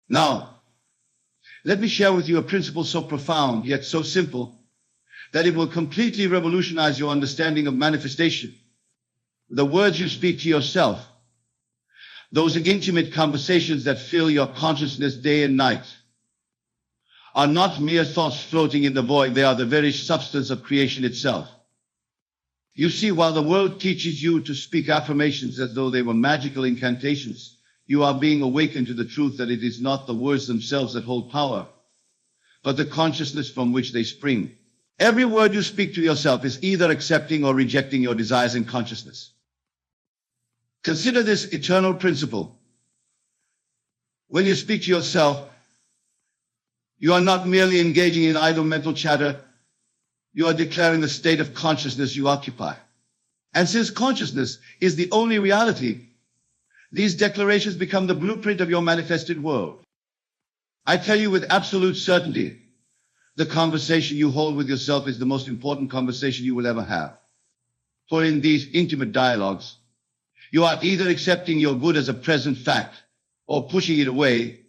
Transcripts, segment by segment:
Now, let me share with you a principle so profound, yet so simple, that it will completely revolutionize your understanding of manifestation. The words you speak to yourself, those intimate conversations that fill your consciousness day and night, are not mere thoughts floating in the void. They are the very substance of creation itself. You see, while the world teaches you to speak affirmations as though they were magical incantations, you are being awakened to the truth that it is not the words themselves that hold power, but the consciousness from which they spring. Every word you speak to yourself is either accepting or rejecting your desires and consciousness. Consider this eternal principle. When you speak to yourself, you are not merely engaging in idle mental chatter. You are declaring the state of consciousness you occupy. And since consciousness is the only reality, these declarations become the blueprint of your manifested world. I tell you with absolute certainty, the conversation you hold with yourself is the most important conversation you will ever have. For in these intimate dialogues, you are either accepting your good as a present fact or pushing it away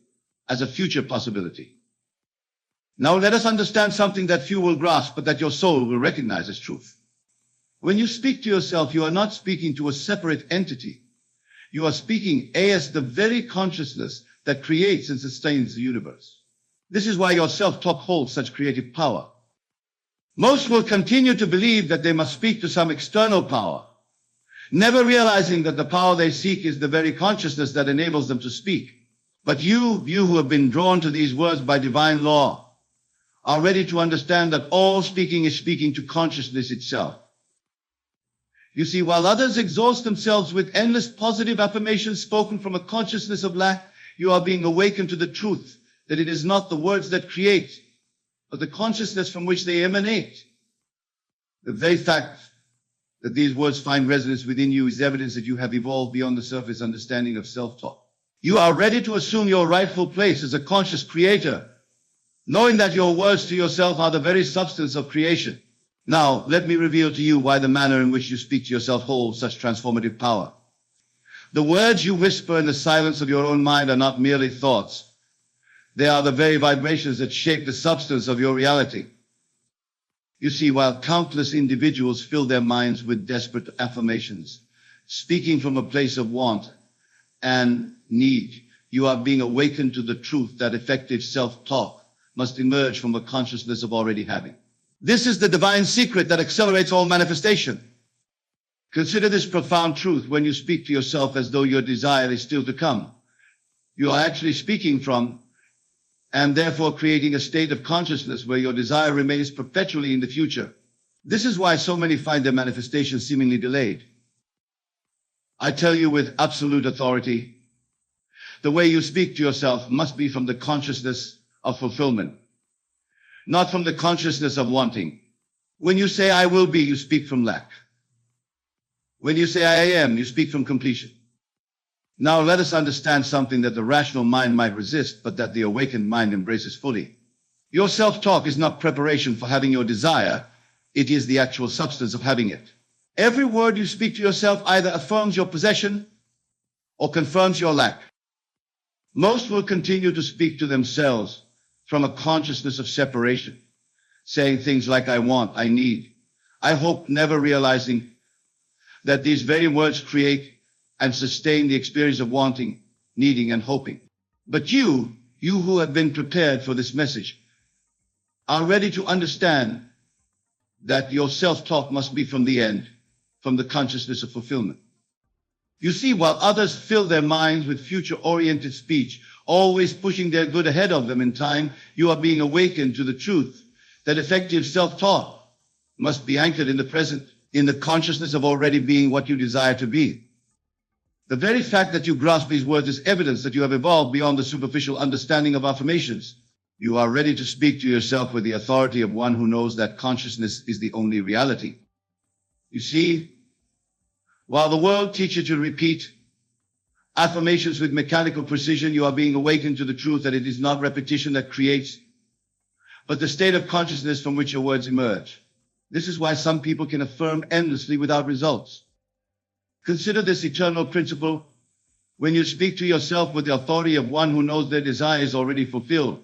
as a future possibility. Now let us understand something that few will grasp, but that your soul will recognize as truth. When you speak to yourself, you are not speaking to a separate entity. You are speaking as the very consciousness that creates and sustains the universe. This is why your self-talk holds such creative power. Most will continue to believe that they must speak to some external power, never realizing that the power they seek is the very consciousness that enables them to speak. But you who have been drawn to these words by divine law, are ready to understand that all speaking is speaking to consciousness itself. You see, while others exhaust themselves with endless positive affirmations spoken from a consciousness of lack, you are being awakened to the truth that it is not the words that create, but the consciousness from which they emanate. The very fact that these words find resonance within you is evidence that you have evolved beyond the surface understanding of self-talk. You are ready to assume your rightful place as a conscious creator, knowing that your words to yourself are the very substance of creation. Now, let me reveal to you why the manner in which you speak to yourself holds such transformative power. The words you whisper in the silence of your own mind are not merely thoughts. They are the very vibrations that shape the substance of your reality. You see, while countless individuals fill their minds with desperate affirmations, speaking from a place of want and need, you are being awakened to the truth that effective self-talk must emerge from a consciousness of already having. This is the divine secret that accelerates all manifestation. Consider this profound truth when you speak to yourself as though your desire is still to come. You are actually speaking from and therefore creating a state of consciousness where your desire remains perpetually in the future. This is why so many find their manifestation seemingly delayed. I tell you with absolute authority, the way you speak to yourself must be from the consciousness of fulfillment, not from the consciousness of wanting. When you say I will be, you speak from lack. When you say I am, you speak from completion. Now let us understand something that the rational mind might resist, but that the awakened mind embraces fully. Your self-talk is not preparation for having your desire. It is the actual substance of having it. Every word you speak to yourself either affirms your possession or confirms your lack. Most will continue to speak to themselves from a consciousness of separation, saying things like I want, I need, I hope, never realizing that these very words create and sustain the experience of wanting, needing, and hoping. But you who have been prepared for this message, are ready to understand that your self-talk must be from the end, from the consciousness of fulfillment. You see, while others fill their minds with future-oriented speech, always pushing their good ahead of them in time, you are being awakened to the truth that effective self-talk must be anchored in the present, in the consciousness of already being what you desire to be. The very fact that you grasp these words is evidence that you have evolved beyond the superficial understanding of affirmations. You are ready to speak to yourself with the authority of one who knows that consciousness is the only reality. You see, while the world teaches you to repeat affirmations with mechanical precision, you are being awakened to the truth that it is not repetition that creates, but the state of consciousness from which your words emerge. This is why some people can affirm endlessly without results. Consider this eternal principle when you speak to yourself with the authority of one who knows their desire is already fulfilled.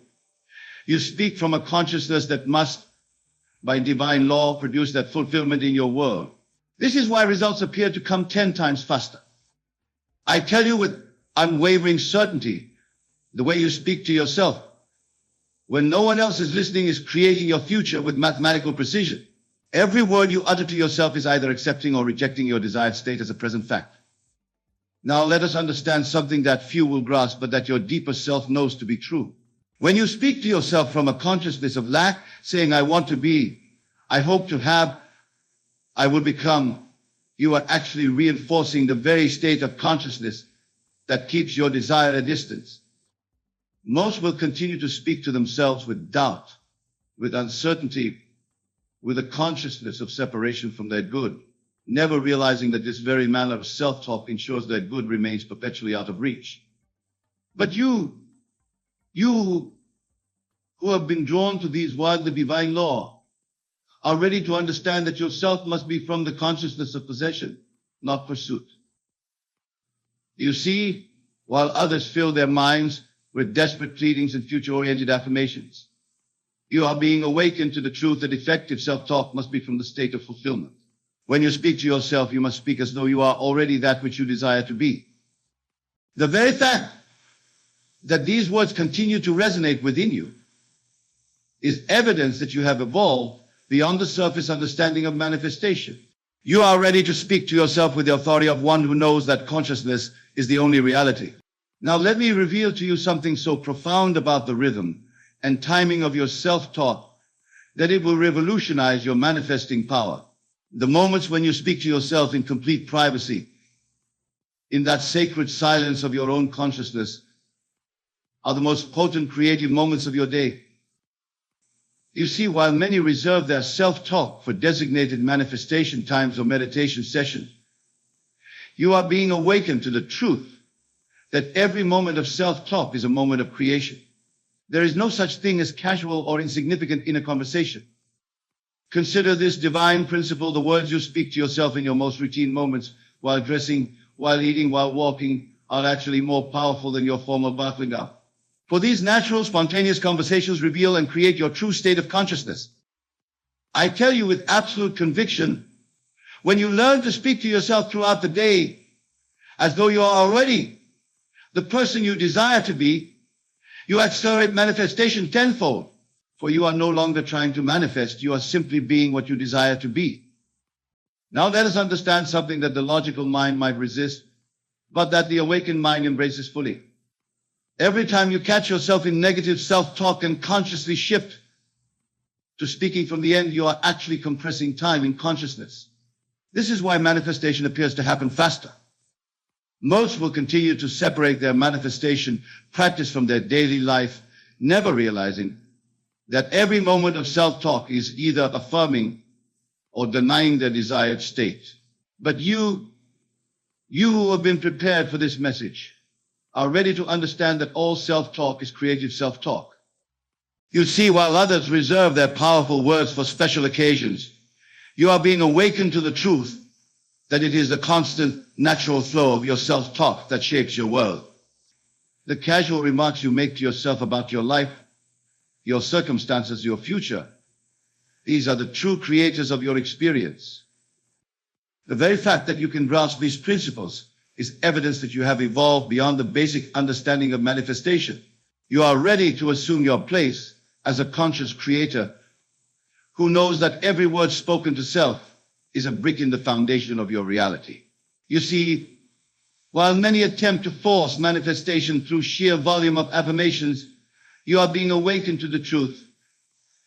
You speak from a consciousness that must, by divine law, produce that fulfillment in your world. This is why results appear to come 10 times faster. I tell you with unwavering certainty, the way you speak to yourself, when no one else is listening, is creating your future with mathematical precision. Every word you utter to yourself is either accepting or rejecting your desired state as a present fact. Now let us understand something that few will grasp, but that your deeper self knows to be true. When you speak to yourself from a consciousness of lack, saying, I want to be, I hope to have, I will become, you are actually reinforcing the very state of consciousness that keeps your desire at a distance. Most will continue to speak to themselves with doubt, with uncertainty, with a consciousness of separation from their good, never realizing that this very manner of self-talk ensures their good remains perpetually out of reach. But you who have been drawn to these words of divine law, are ready to understand that yourself must be from the consciousness of possession, not pursuit. You see, while others fill their minds with desperate pleadings and future-oriented affirmations, you are being awakened to the truth that effective self-talk must be from the state of fulfillment. When you speak to yourself, you must speak as though you are already that which you desire to be. The very fact that these words continue to resonate within you is evidence that you have evolved beyond the surface understanding of manifestation. You are ready to speak to yourself with the authority of one who knows that consciousness is the only reality. Now let me reveal to you something so profound about the rhythm and timing of your self-talk that it will revolutionize your manifesting power. The moments when you speak to yourself in complete privacy, in that sacred silence of your own consciousness, are the most potent creative moments of your day. You see, while many reserve their self-talk for designated manifestation times or meditation sessions, you are being awakened to the truth that every moment of self-talk is a moment of creation. There is no such thing as casual or insignificant inner conversation. Consider this divine principle: the words you speak to yourself in your most routine moments, while dressing, while eating, while walking, are actually more powerful than your formal buckling up. For these natural, spontaneous conversations reveal and create your true state of consciousness. I tell you with absolute conviction, when you learn to speak to yourself throughout the day as though you are already the person you desire to be, you accelerate manifestation tenfold. For you are no longer trying to manifest, you are simply being what you desire to be. Now let us understand something that the logical mind might resist, but that the awakened mind embraces fully. Every time you catch yourself in negative self-talk and consciously shift to speaking from the end, you are actually compressing time in consciousness. This is why manifestation appears to happen faster. Most will continue to separate their manifestation practice from their daily life, never realizing that every moment of self-talk is either affirming or denying their desired state. But you who have been prepared for this message, are ready to understand that all self-talk is creative self-talk. You see, while others reserve their powerful words for special occasions, you are being awakened to the truth that it is the constant, natural flow of your self-talk that shapes your world. The casual remarks you make to yourself about your life, your circumstances, your future, these are the true creators of your experience. The very fact that you can grasp these principles is evidence that you have evolved beyond the basic understanding of manifestation. You are ready to assume your place as a conscious creator who knows that every word spoken to self is a brick in the foundation of your reality. You see, while many attempt to force manifestation through sheer volume of affirmations, you are being awakened to the truth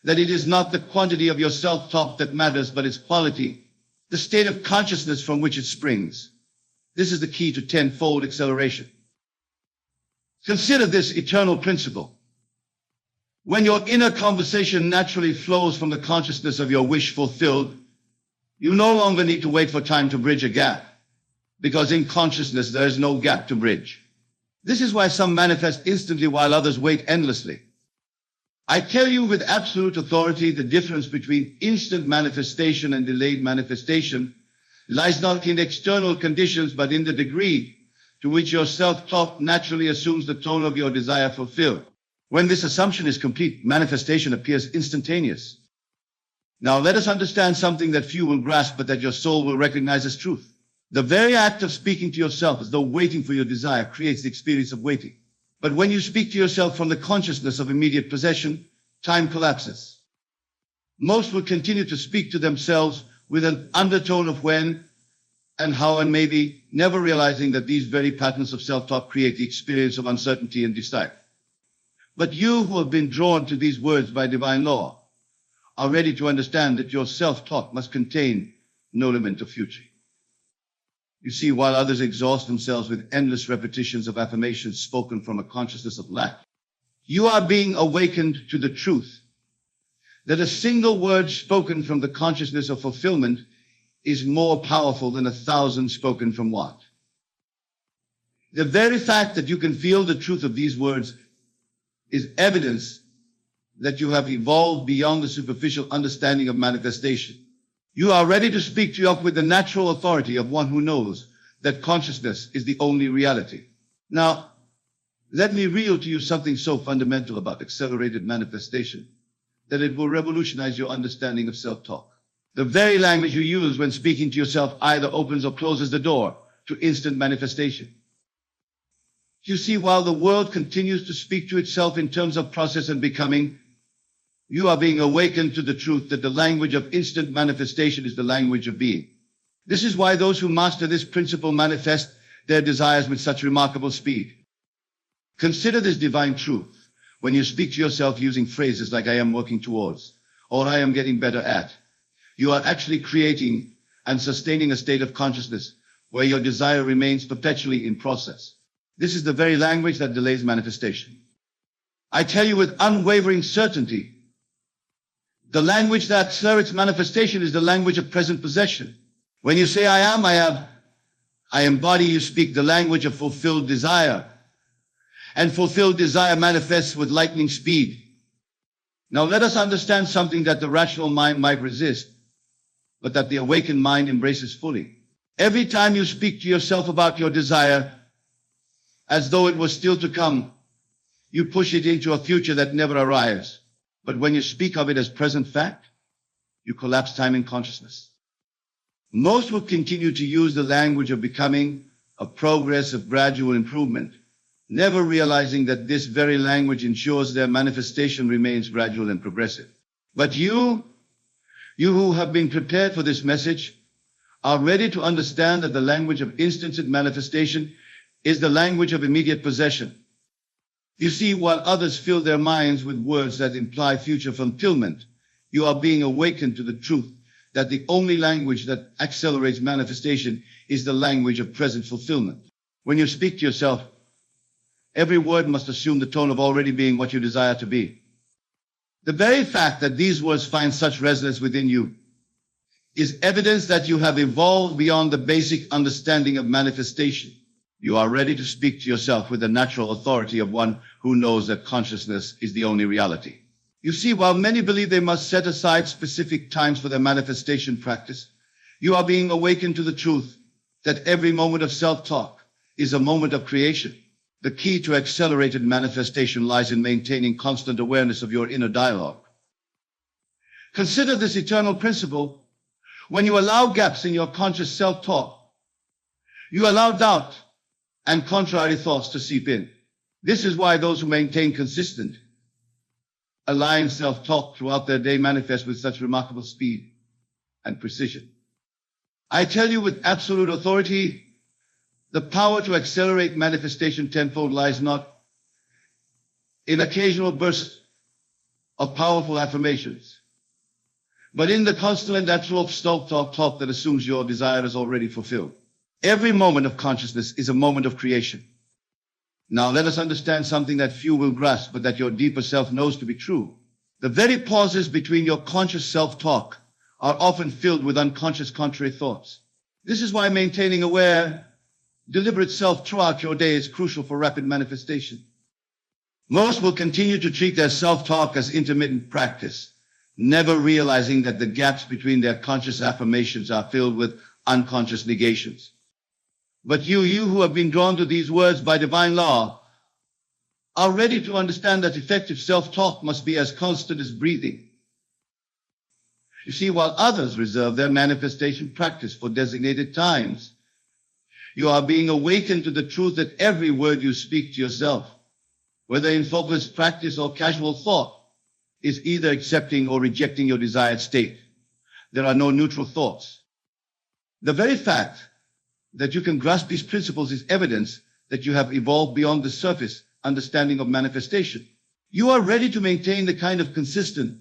that it is not the quantity of your self-talk that matters, but its quality, the state of consciousness from which it springs. This is the key to tenfold acceleration. Consider this eternal principle. When your inner conversation naturally flows from the consciousness of your wish fulfilled, you no longer need to wait for time to bridge a gap, because in consciousness there is no gap to bridge. This is why some manifest instantly while others wait endlessly. I tell you with absolute authority, the difference between instant manifestation and delayed manifestation lies not in external conditions, but in the degree to which your self-talk naturally assumes the tone of your desire fulfilled. When this assumption is complete, manifestation appears instantaneous. Now let us understand something that few will grasp, but that your soul will recognize as truth. The very act of speaking to yourself as though waiting for your desire creates the experience of waiting. But when you speak to yourself from the consciousness of immediate possession, time collapses. Most will continue to speak to themselves with an undertone of when and how and maybe, never realizing that these very patterns of self-talk create the experience of uncertainty and desire. But you who have been drawn to these words by divine law are ready to understand that your self-talk must contain no element of future. You see, while others exhaust themselves with endless repetitions of affirmations spoken from a consciousness of lack, you are being awakened to the truth that a single word spoken from the consciousness of fulfillment is more powerful than 1,000 spoken from want. The very fact that you can feel the truth of these words is evidence that you have evolved beyond the superficial understanding of manifestation. You are ready to speak to yourself with the natural authority of one who knows that consciousness is the only reality. Now, let me reveal to you something so fundamental about accelerated manifestation that it will revolutionize your understanding of self-talk. The very language you use when speaking to yourself either opens or closes the door to instant manifestation. You see, while the world continues to speak to itself in terms of process and becoming, you are being awakened to the truth that the language of instant manifestation is the language of being. This is why those who master this principle manifest their desires with such remarkable speed. Consider this divine truth when you speak to yourself using phrases like I am working towards or I am getting better at. You are actually creating and sustaining a state of consciousness where your desire remains perpetually in process. This is the very language that delays manifestation. I tell you with unwavering certainty, the language that accelerates manifestation is the language of present possession. When you say I am, I embody, you speak the language of fulfilled desire. And fulfilled desire manifests with lightning speed. Now let us understand something that the rational mind might resist, but that the awakened mind embraces fully. Every time you speak to yourself about your desire, as though it was still to come, you push it into a future that never arrives. But when you speak of it as present fact, you collapse time in consciousness. Most will continue to use the language of becoming, of progress, of gradual improvement, never realizing that this very language ensures their manifestation remains gradual and progressive. But you who have been prepared for this message, are ready to understand that the language of instant manifestation is the language of immediate possession. You see, while others fill their minds with words that imply future fulfillment, you are being awakened to the truth that the only language that accelerates manifestation is the language of present fulfillment. When you speak to yourself, every word must assume the tone of already being what you desire to be. The very fact that these words find such resonance within you is evidence that you have evolved beyond the basic understanding of manifestation. You are ready to speak to yourself with the natural authority of one who knows that consciousness is the only reality. You see, while many believe they must set aside specific times for their manifestation practice, you are being awakened to the truth that every moment of self-talk is a moment of creation. The key to accelerated manifestation lies in maintaining constant awareness of your inner dialogue. Consider this eternal principle. When you allow gaps in your conscious self-talk, you allow doubt and contrary thoughts to seep in. This is why those who maintain consistent, aligned self-talk throughout their day manifest with such remarkable speed and precision. I tell you with absolute authority, the power to accelerate manifestation tenfold lies not in occasional bursts of powerful affirmations, but in the constant and natural self-talk that assumes your desire is already fulfilled. Every moment of consciousness is a moment of creation. Now let us understand something that few will grasp, but that your deeper self knows to be true. The very pauses between your conscious self-talk are often filled with unconscious contrary thoughts. This is why maintaining aware, deliberate self throughout your day is crucial for rapid manifestation. Most will continue to treat their self-talk as intermittent practice, never realizing that the gaps between their conscious affirmations are filled with unconscious negations. But you who have been drawn to these words by divine law, are ready to understand that effective self-talk must be as constant as breathing. You see, while others reserve their manifestation practice for designated times, you are being awakened to the truth that every word you speak to yourself, whether in focused practice or casual thought, is either accepting or rejecting your desired state. There are no neutral thoughts. The very fact that you can grasp these principles is evidence that you have evolved beyond the surface understanding of manifestation. You are ready to maintain the kind of consistent,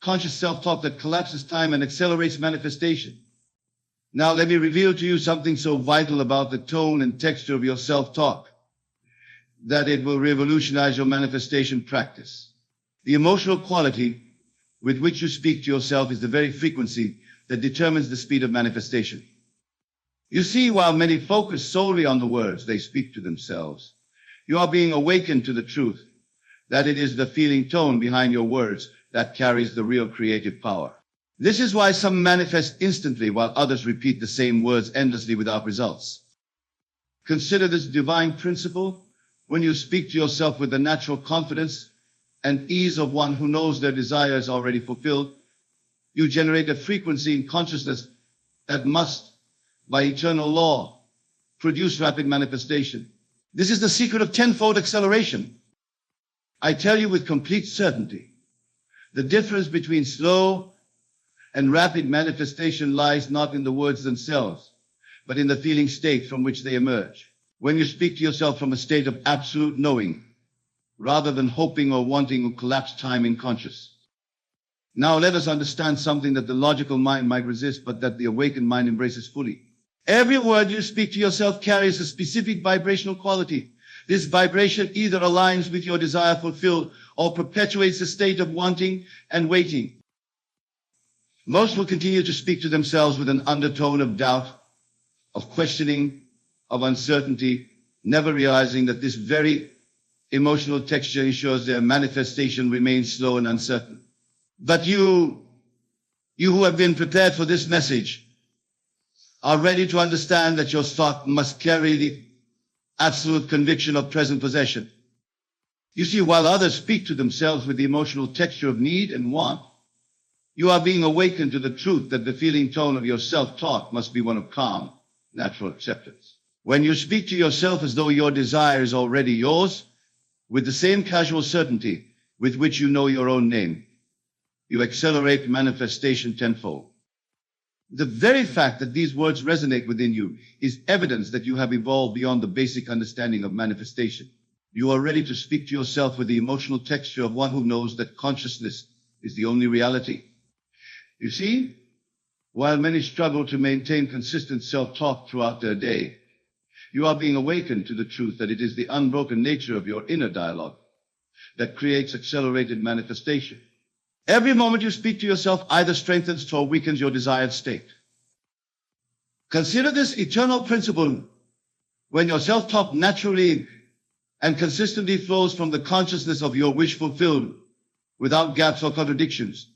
conscious self-talk that collapses time and accelerates manifestation. Now let me reveal to you something so vital about the tone and texture of your self-talk that it will revolutionize your manifestation practice. The emotional quality with which you speak to yourself is the very frequency that determines the speed of manifestation. You see, while many focus solely on the words they speak to themselves, you are being awakened to the truth that it is the feeling tone behind your words that carries the real creative power. This is why some manifest instantly while others repeat the same words endlessly without results. Consider this divine principle when you speak to yourself with the natural confidence and ease of one who knows their desire is already fulfilled. You generate a frequency in consciousness that must, by eternal law, produce rapid manifestation. This is the secret of tenfold acceleration. I tell you with complete certainty, the difference between slow and rapid manifestation lies not in the words themselves, but in the feeling state from which they emerge. When you speak to yourself from a state of absolute knowing, rather than hoping or wanting or collapsed time in conscious. Now let us understand something that the logical mind might resist, but that the awakened mind embraces fully. Every word you speak to yourself carries a specific vibrational quality. This vibration either aligns with your desire fulfilled or perpetuates a state of wanting and waiting. Most will continue to speak to themselves with an undertone of doubt, of questioning, of uncertainty, never realizing that this very emotional texture ensures their manifestation remains slow and uncertain. But you who have been prepared for this message, are ready to understand that your thought must carry the absolute conviction of present possession. You see, while others speak to themselves with the emotional texture of need and want, you are being awakened to the truth that the feeling tone of your self-talk must be one of calm, natural acceptance. When you speak to yourself as though your desire is already yours, with the same casual certainty with which you know your own name, you accelerate manifestation tenfold. The very fact that these words resonate within you is evidence that you have evolved beyond the basic understanding of manifestation. You are ready to speak to yourself with the emotional texture of one who knows that consciousness is the only reality. You see, while many struggle to maintain consistent self-talk throughout their day, you are being awakened to the truth that it is the unbroken nature of your inner dialogue that creates accelerated manifestation. Every moment you speak to yourself either strengthens or weakens your desired state. Consider this eternal principle when your self-talk naturally and consistently flows from the consciousness of your wish fulfilled without gaps or contradictions.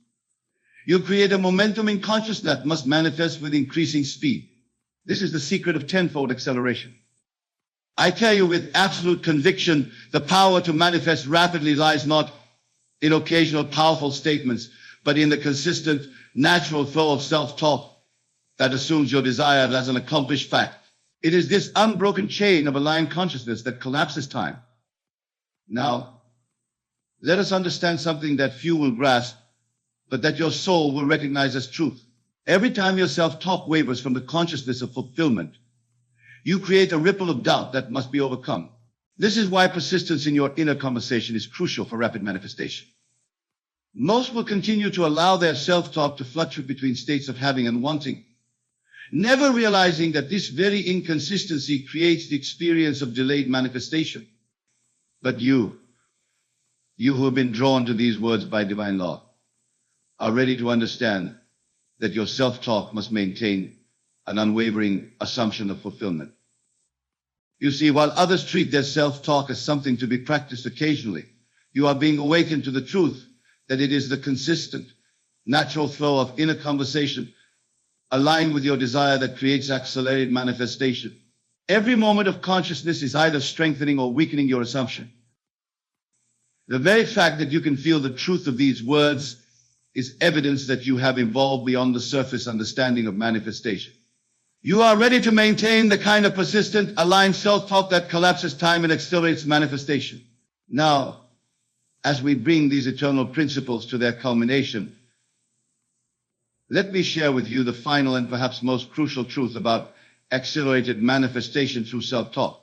You create a momentum in consciousness that must manifest with increasing speed. This is the secret of tenfold acceleration. I tell you with absolute conviction, the power to manifest rapidly lies not in occasional powerful statements, but in the consistent, natural flow of self-talk that assumes your desire as an accomplished fact. It is this unbroken chain of aligned consciousness that collapses time. Now, let us understand something that few will grasp, but that your soul will recognize as truth. Every time your self-talk wavers from the consciousness of fulfillment, you create a ripple of doubt that must be overcome. This is why persistence in your inner conversation is crucial for rapid manifestation. Most will continue to allow their self-talk to fluctuate between states of having and wanting, never realizing that this very inconsistency creates the experience of delayed manifestation. But you who have been drawn to these words by divine law, are ready to understand that your self-talk must maintain an unwavering assumption of fulfillment. You see, while others treat their self-talk as something to be practiced occasionally, you are being awakened to the truth that it is the consistent, natural flow of inner conversation aligned with your desire that creates accelerated manifestation. Every moment of consciousness is either strengthening or weakening your assumption. The very fact that you can feel the truth of these words is evidence that you have evolved beyond the surface understanding of manifestation. You are ready to maintain the kind of persistent, aligned self-talk that collapses time and accelerates manifestation. Now, as we bring these eternal principles to their culmination, let me share with you the final and perhaps most crucial truth about accelerated manifestation through self-talk.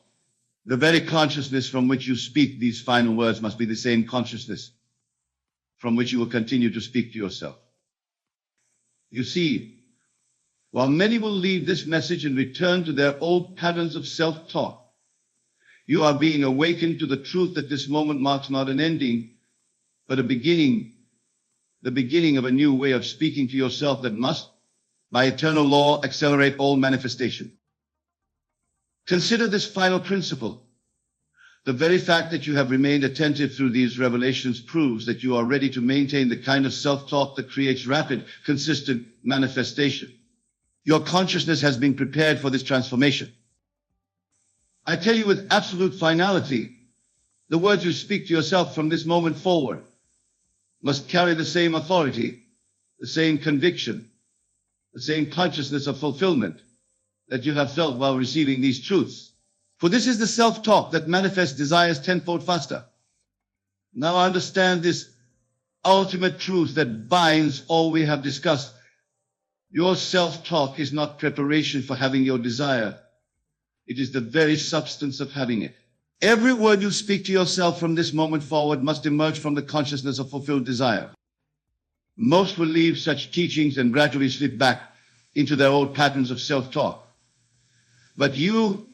The very consciousness from which you speak these final words must be the same consciousness from which you will continue to speak to yourself. You see, while many will leave this message and return to their old patterns of self-talk, you are being awakened to the truth that this moment marks not an ending, but a beginning, the beginning of a new way of speaking to yourself that must, by eternal law, accelerate all manifestation. Consider this final principle. The very fact that you have remained attentive through these revelations proves that you are ready to maintain the kind of self-talk that creates rapid, consistent manifestation. Your consciousness has been prepared for this transformation. I tell you with absolute finality, the words you speak to yourself from this moment forward must carry the same authority, the same conviction, the same consciousness of fulfillment that you have felt while receiving these truths. For this is the self-talk that manifests desires tenfold faster. Now understand this ultimate truth that binds all we have discussed. Your self-talk is not preparation for having your desire. It is the very substance of having it. Every word you speak to yourself from this moment forward must emerge from the consciousness of fulfilled desire. Most will leave such teachings and gradually slip back into their old patterns of self-talk. But you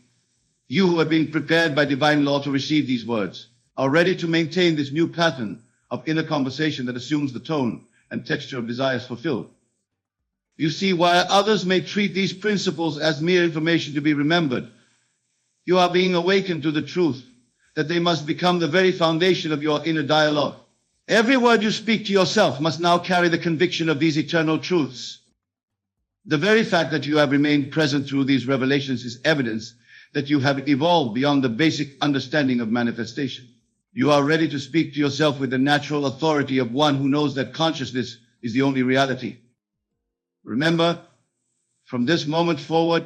who have been prepared by divine law to receive these words, are ready to maintain this new pattern of inner conversation that assumes the tone and texture of desires fulfilled. You see, while others may treat these principles as mere information to be remembered, you are being awakened to the truth that they must become the very foundation of your inner dialogue. Every word you speak to yourself must now carry the conviction of these eternal truths. The very fact that you have remained present through these revelations is evidence that you have evolved beyond the basic understanding of manifestation. You are ready to speak to yourself with the natural authority of one who knows that consciousness is the only reality. Remember, from this moment forward,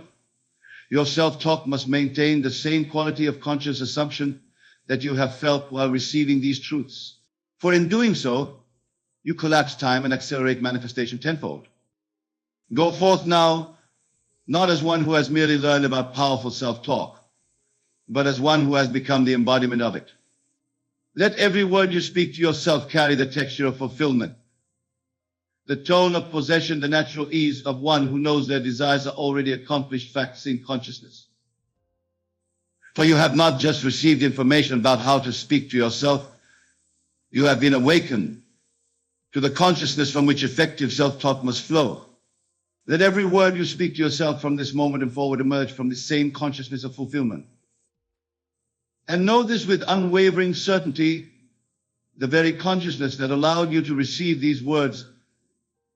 your self-talk must maintain the same quality of conscious assumption that you have felt while receiving these truths. For in doing so, you collapse time and accelerate manifestation tenfold. Go forth now, not as one who has merely learned about powerful self-talk, but as one who has become the embodiment of it. Let every word you speak to yourself carry the texture of fulfillment, the tone of possession, the natural ease of one who knows their desires are already accomplished facts in consciousness. For you have not just received information about how to speak to yourself, you have been awakened to the consciousness from which effective self-talk must flow. Let every word you speak to yourself from this moment and forward emerge from the same consciousness of fulfillment. And know this with unwavering certainty, the very consciousness that allowed you to receive these words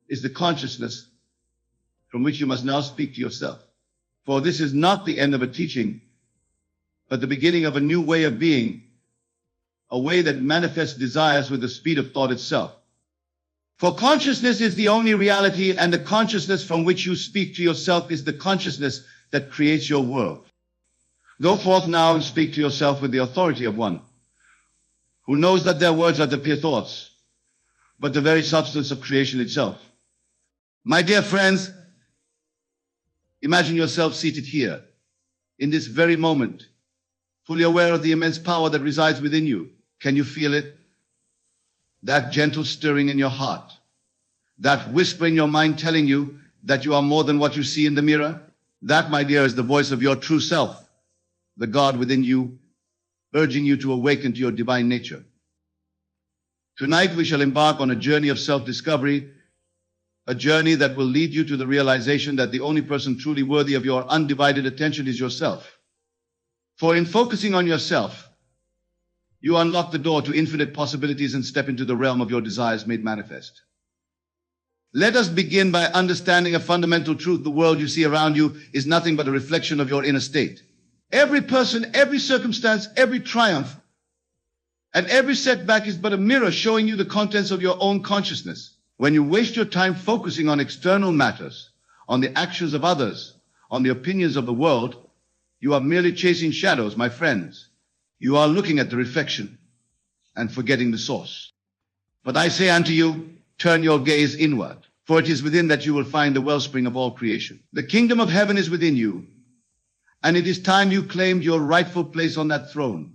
is the consciousness from which you must now speak to yourself. For this is not the end of a teaching, but the beginning of a new way of being, a way that manifests desires with the speed of thought itself. For consciousness is the only reality, and the consciousness from which you speak to yourself is the consciousness that creates your world. Go forth now and speak to yourself with the authority of one who knows that their words are the pure thoughts, but the very substance of creation itself. My dear friends, imagine yourself seated here, in this very moment, fully aware of the immense power that resides within you. Can you feel it? That gentle stirring in your heart, that whisper in your mind telling you that you are more than what you see in the mirror. That, my dear, is the voice of your true self, the God within you, urging you to awaken to your divine nature. Tonight we shall embark on a journey of self-discovery, a journey that will lead you to the realization that the only person truly worthy of your undivided attention is yourself. For in focusing on yourself, you unlock the door to infinite possibilities and step into the realm of your desires made manifest. Let us begin by understanding a fundamental truth. The world you see around you is nothing but a reflection of your inner state. Every person, every circumstance, every triumph, and every setback is but a mirror showing you the contents of your own consciousness. When you waste your time focusing on external matters, on the actions of others, on the opinions of the world, you are merely chasing shadows, my friends. You are looking at the reflection and forgetting the source. But I say unto you, turn your gaze inward, for it is within that you will find the wellspring of all creation. The kingdom of heaven is within you, and it is time you claimed your rightful place on that throne.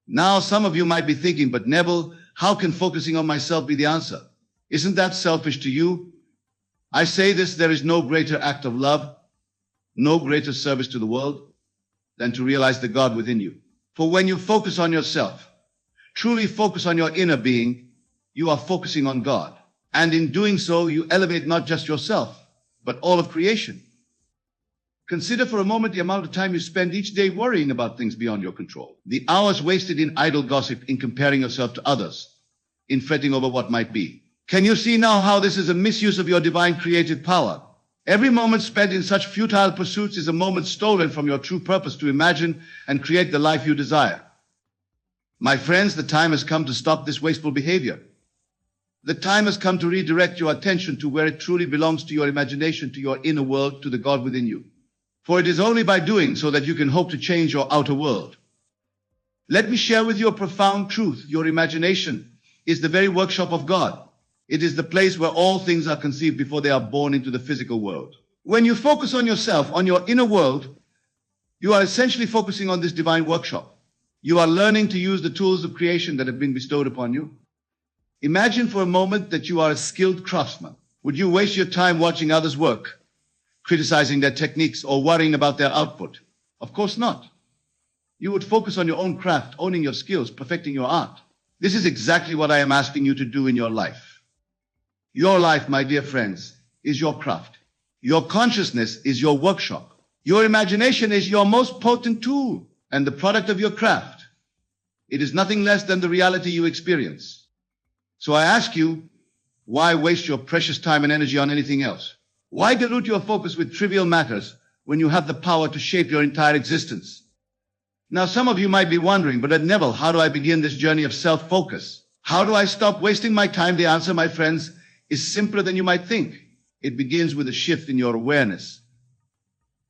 Now some of you might be thinking, but Neville, how can focusing on myself be the answer? Isn't that selfish to you? I say this, there is no greater act of love, no greater service to the world than to realize the God within you. For when you focus on yourself, truly focus on your inner being, you are focusing on God. And in doing so, you elevate not just yourself, but all of creation. Consider for a moment the amount of time you spend each day worrying about things beyond your control. The hours wasted in idle gossip, in comparing yourself to others, in fretting over what might be. Can you see now how this is a misuse of your divine creative power? Every moment spent in such futile pursuits is a moment stolen from your true purpose to imagine and create the life you desire. My friends, the time has come to stop this wasteful behavior. The time has come to redirect your attention to where it truly belongs, to your imagination, to your inner world, to the God within you. For it is only by doing so that you can hope to change your outer world. Let me share with you a profound truth. Your imagination is the very workshop of God. It is the place where all things are conceived before they are born into the physical world. When you focus on yourself, on your inner world, you are essentially focusing on this divine workshop. You are learning to use the tools of creation that have been bestowed upon you. Imagine for a moment that you are a skilled craftsman. Would you waste your time watching others work, criticizing their techniques, or worrying about their output? Of course not. You would focus on your own craft, owning your skills, perfecting your art. This is exactly what I am asking you to do in your life. Your life, my dear friends, is your craft. Your consciousness is your workshop. Your imagination is your most potent tool and the product of your craft. It is nothing less than the reality you experience. So I ask you, why waste your precious time and energy on anything else? Why dilute your focus with trivial matters when you have the power to shape your entire existence? Now, some of you might be wondering, but at Neville, how do I begin this journey of self-focus? How do I stop wasting my time? The answer, my friends, is simpler than you might think. It begins with a shift in your awareness,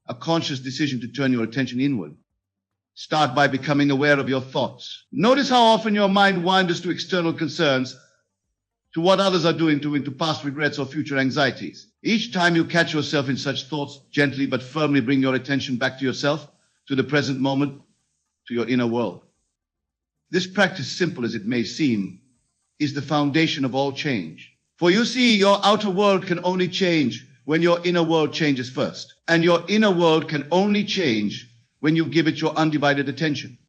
a conscious decision to turn your attention inward. Start by becoming aware of your thoughts. Notice how often your mind wanders to external concerns, to what others are doing, to past regrets or future anxieties. Each time you catch yourself in such thoughts, gently but firmly bring your attention back to yourself, to the present moment, to your inner world. This practice, simple as it may seem, is the foundation of all change. For you see, your outer world can only change when your inner world changes first. And your inner world can only change when you give it your undivided attention.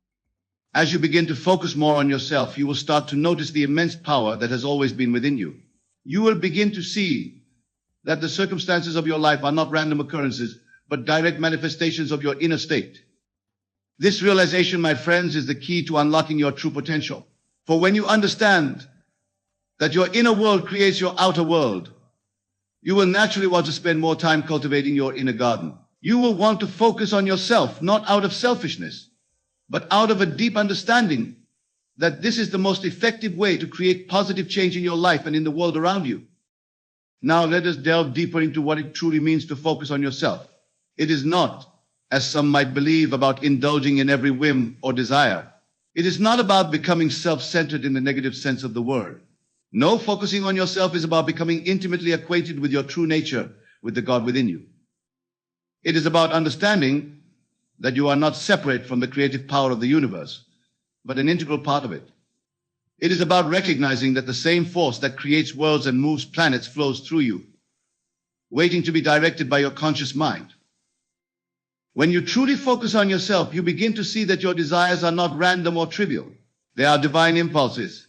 As you begin to focus more on yourself, you will start to notice the immense power that has always been within you. You will begin to see that the circumstances of your life are not random occurrences, but direct manifestations of your inner state. This realization, my friends, is the key to unlocking your true potential. For when you understand that your inner world creates your outer world, you will naturally want to spend more time cultivating your inner garden. You will want to focus on yourself, not out of selfishness, but out of a deep understanding that this is the most effective way to create positive change in your life and in the world around you. Now let us delve deeper into what it truly means to focus on yourself. It is not, as some might believe, about indulging in every whim or desire. It is not about becoming self-centered in the negative sense of the word. No, focusing on yourself is about becoming intimately acquainted with your true nature, with the God within you. It is about understanding that you are not separate from the creative power of the universe, but an integral part of it. It is about recognizing that the same force that creates worlds and moves planets flows through you, waiting to be directed by your conscious mind. When you truly focus on yourself, you begin to see that your desires are not random or trivial. They are divine impulses,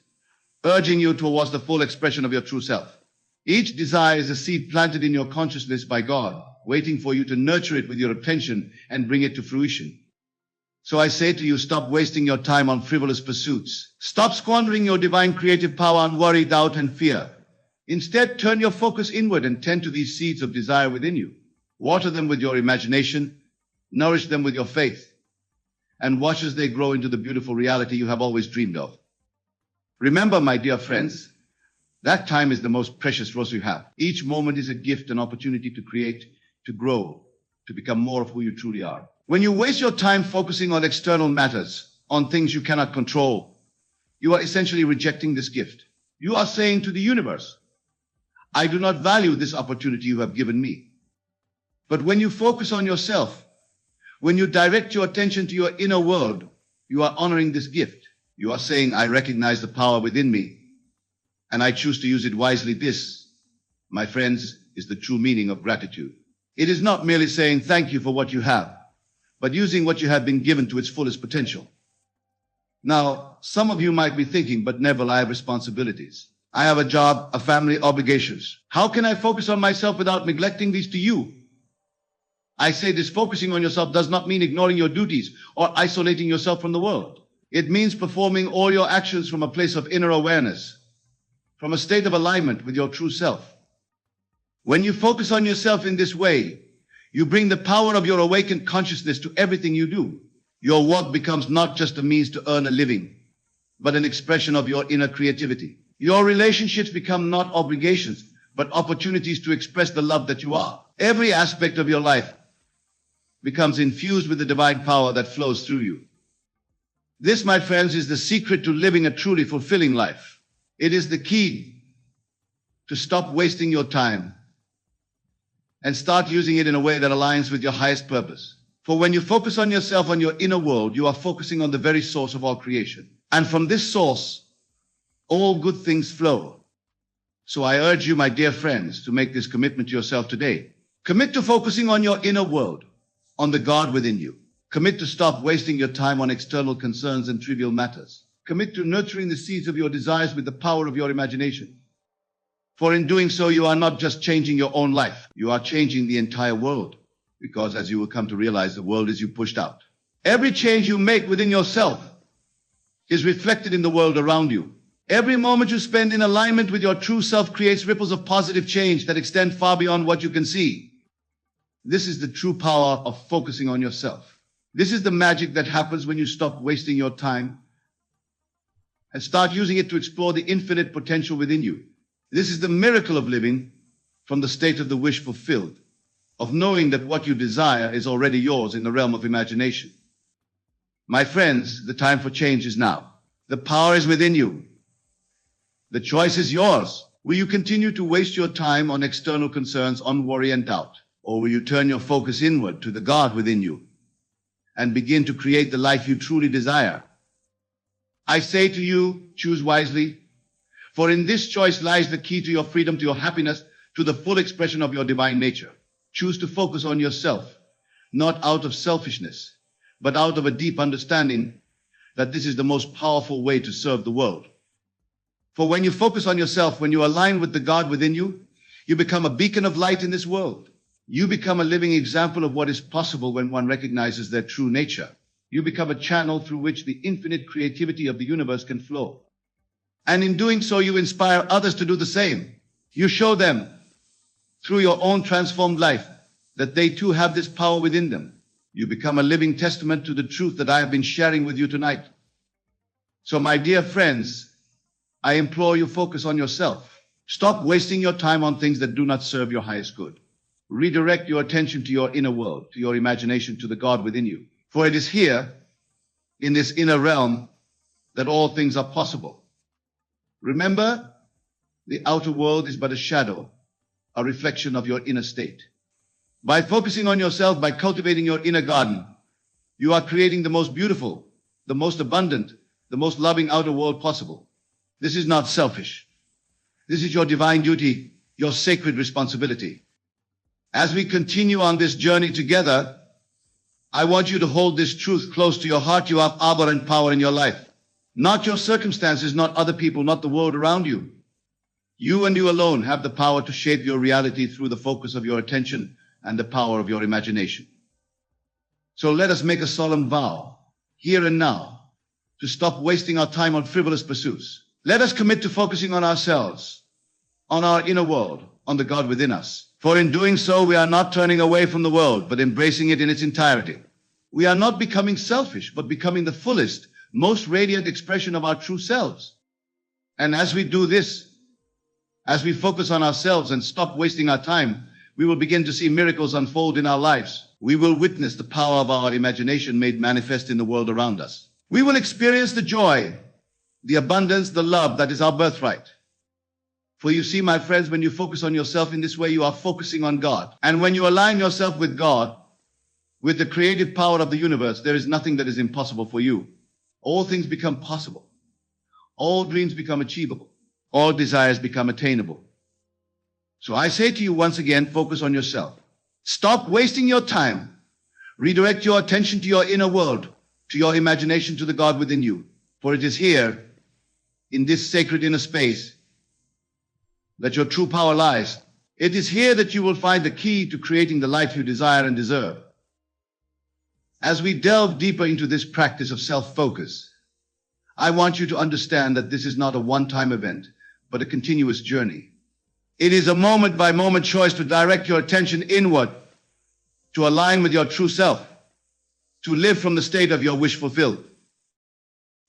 urging you towards the full expression of your true self. Each desire is a seed planted in your consciousness by God, waiting for you to nurture it with your attention and bring it to fruition. So I say to you, stop wasting your time on frivolous pursuits. Stop squandering your divine creative power on worry, doubt, and fear. Instead, turn your focus inward and tend to these seeds of desire within you. Water them with your imagination, nourish them with your faith, and watch as they grow into the beautiful reality you have always dreamed of. Remember, my dear friends, that time is the most precious resource you have. Each moment is a gift, an opportunity to create, to grow, to become more of who you truly are. When you waste your time focusing on external matters, on things you cannot control, you are essentially rejecting this gift. You are saying to the universe, I do not value this opportunity you have given me. But when you focus on yourself, when you direct your attention to your inner world, you are honoring this gift. You are saying, I recognize the power within me, and I choose to use it wisely. This, my friends, is the true meaning of gratitude. It is not merely saying thank you for what you have, but using what you have been given to its fullest potential. Now, some of you might be thinking, but Neville, I have responsibilities. I have a job, a family, obligations. How can I focus on myself without neglecting these to you? I say this focusing on yourself does not mean ignoring your duties or isolating yourself from the world. It means performing all your actions from a place of inner awareness, from a state of alignment with your true self. When you focus on yourself in this way, you bring the power of your awakened consciousness to everything you do. Your work becomes not just a means to earn a living, but an expression of your inner creativity. Your relationships become not obligations, but opportunities to express the love that you are. Every aspect of your life becomes infused with the divine power that flows through you. This, my friends, is the secret to living a truly fulfilling life. It is the key to stop wasting your time and start using it in a way that aligns with your highest purpose. For when you focus on yourself, on your inner world, you are focusing on the very source of all creation. And from this source, all good things flow. So I urge you, my dear friends, to make this commitment to yourself today. Commit to focusing on your inner world, on the God within you. Commit to stop wasting your time on external concerns and trivial matters. Commit to nurturing the seeds of your desires with the power of your imagination. For in doing so, you are not just changing your own life, you are changing the entire world. Because as you will come to realize, the world is you pushed out. Every change you make within yourself is reflected in the world around you. Every moment you spend in alignment with your true self creates ripples of positive change that extend far beyond what you can see. This is the true power of focusing on yourself. This is the magic that happens when you stop wasting your time and start using it to explore the infinite potential within you. This is the miracle of living from the state of the wish fulfilled, of knowing that what you desire is already yours in the realm of imagination. My friends, the time for change is now. The power is within you. The choice is yours. Will you continue to waste your time on external concerns, on worry and doubt? Or will you turn your focus inward to the God within you and begin to create the life you truly desire? I say to you, choose wisely, for in this choice lies the key to your freedom, to your happiness, to the full expression of your divine nature. Choose to focus on yourself, not out of selfishness, but out of a deep understanding that this is the most powerful way to serve the world. For when you focus on yourself, when you align with the God within you, you become a beacon of light in this world. You become a living example of what is possible when one recognizes their true nature. You become a channel through which the infinite creativity of the universe can flow. And in doing so, you inspire others to do the same. You show them, through your own transformed life, that they too have this power within them. You become a living testament to the truth that I have been sharing with you tonight. So, my dear friends, I implore you, focus on yourself. Stop wasting your time on things that do not serve your highest good. Redirect your attention to your inner world, to your imagination, to the God within you. For it is here, in this inner realm, that all things are possible. Remember, the outer world is but a shadow, a reflection of your inner state. By focusing on yourself, by cultivating your inner garden, you are creating the most beautiful, the most abundant, the most loving outer world possible. This is not selfish. This is your divine duty, your sacred responsibility. As we continue on this journey together, I want you to hold this truth close to your heart. You have power and power in your life. Not your circumstances, not other people, not the world around you. You and you alone have the power to shape your reality through the focus of your attention and the power of your imagination. So let us make a solemn vow, here and now, to stop wasting our time on frivolous pursuits. Let us commit to focusing on ourselves, on our inner world, on the God within us. For in doing so, we are not turning away from the world, but embracing it in its entirety. We are not becoming selfish, but becoming the fullest, most radiant expression of our true selves. And as we do this, as we focus on ourselves and stop wasting our time, we will begin to see miracles unfold in our lives. We will witness the power of our imagination made manifest in the world around us. We will experience the joy, the abundance, the love that is our birthright. For you see, my friends, when you focus on yourself in this way, you are focusing on God. And when you align yourself with God, with the creative power of the universe, there is nothing that is impossible for you. All things become possible. All dreams become achievable. All desires become attainable. So I say to you once again, focus on yourself. Stop wasting your time. Redirect your attention to your inner world, to your imagination, to the God within you. For it is here, in this sacred inner space, that your true power lies. It is here that you will find the key to creating the life you desire and deserve. As we delve deeper into this practice of self-focus, I want you to understand that this is not a one-time event, but a continuous journey. It is a moment-by-moment choice to direct your attention inward, to align with your true self, to live from the state of your wish fulfilled.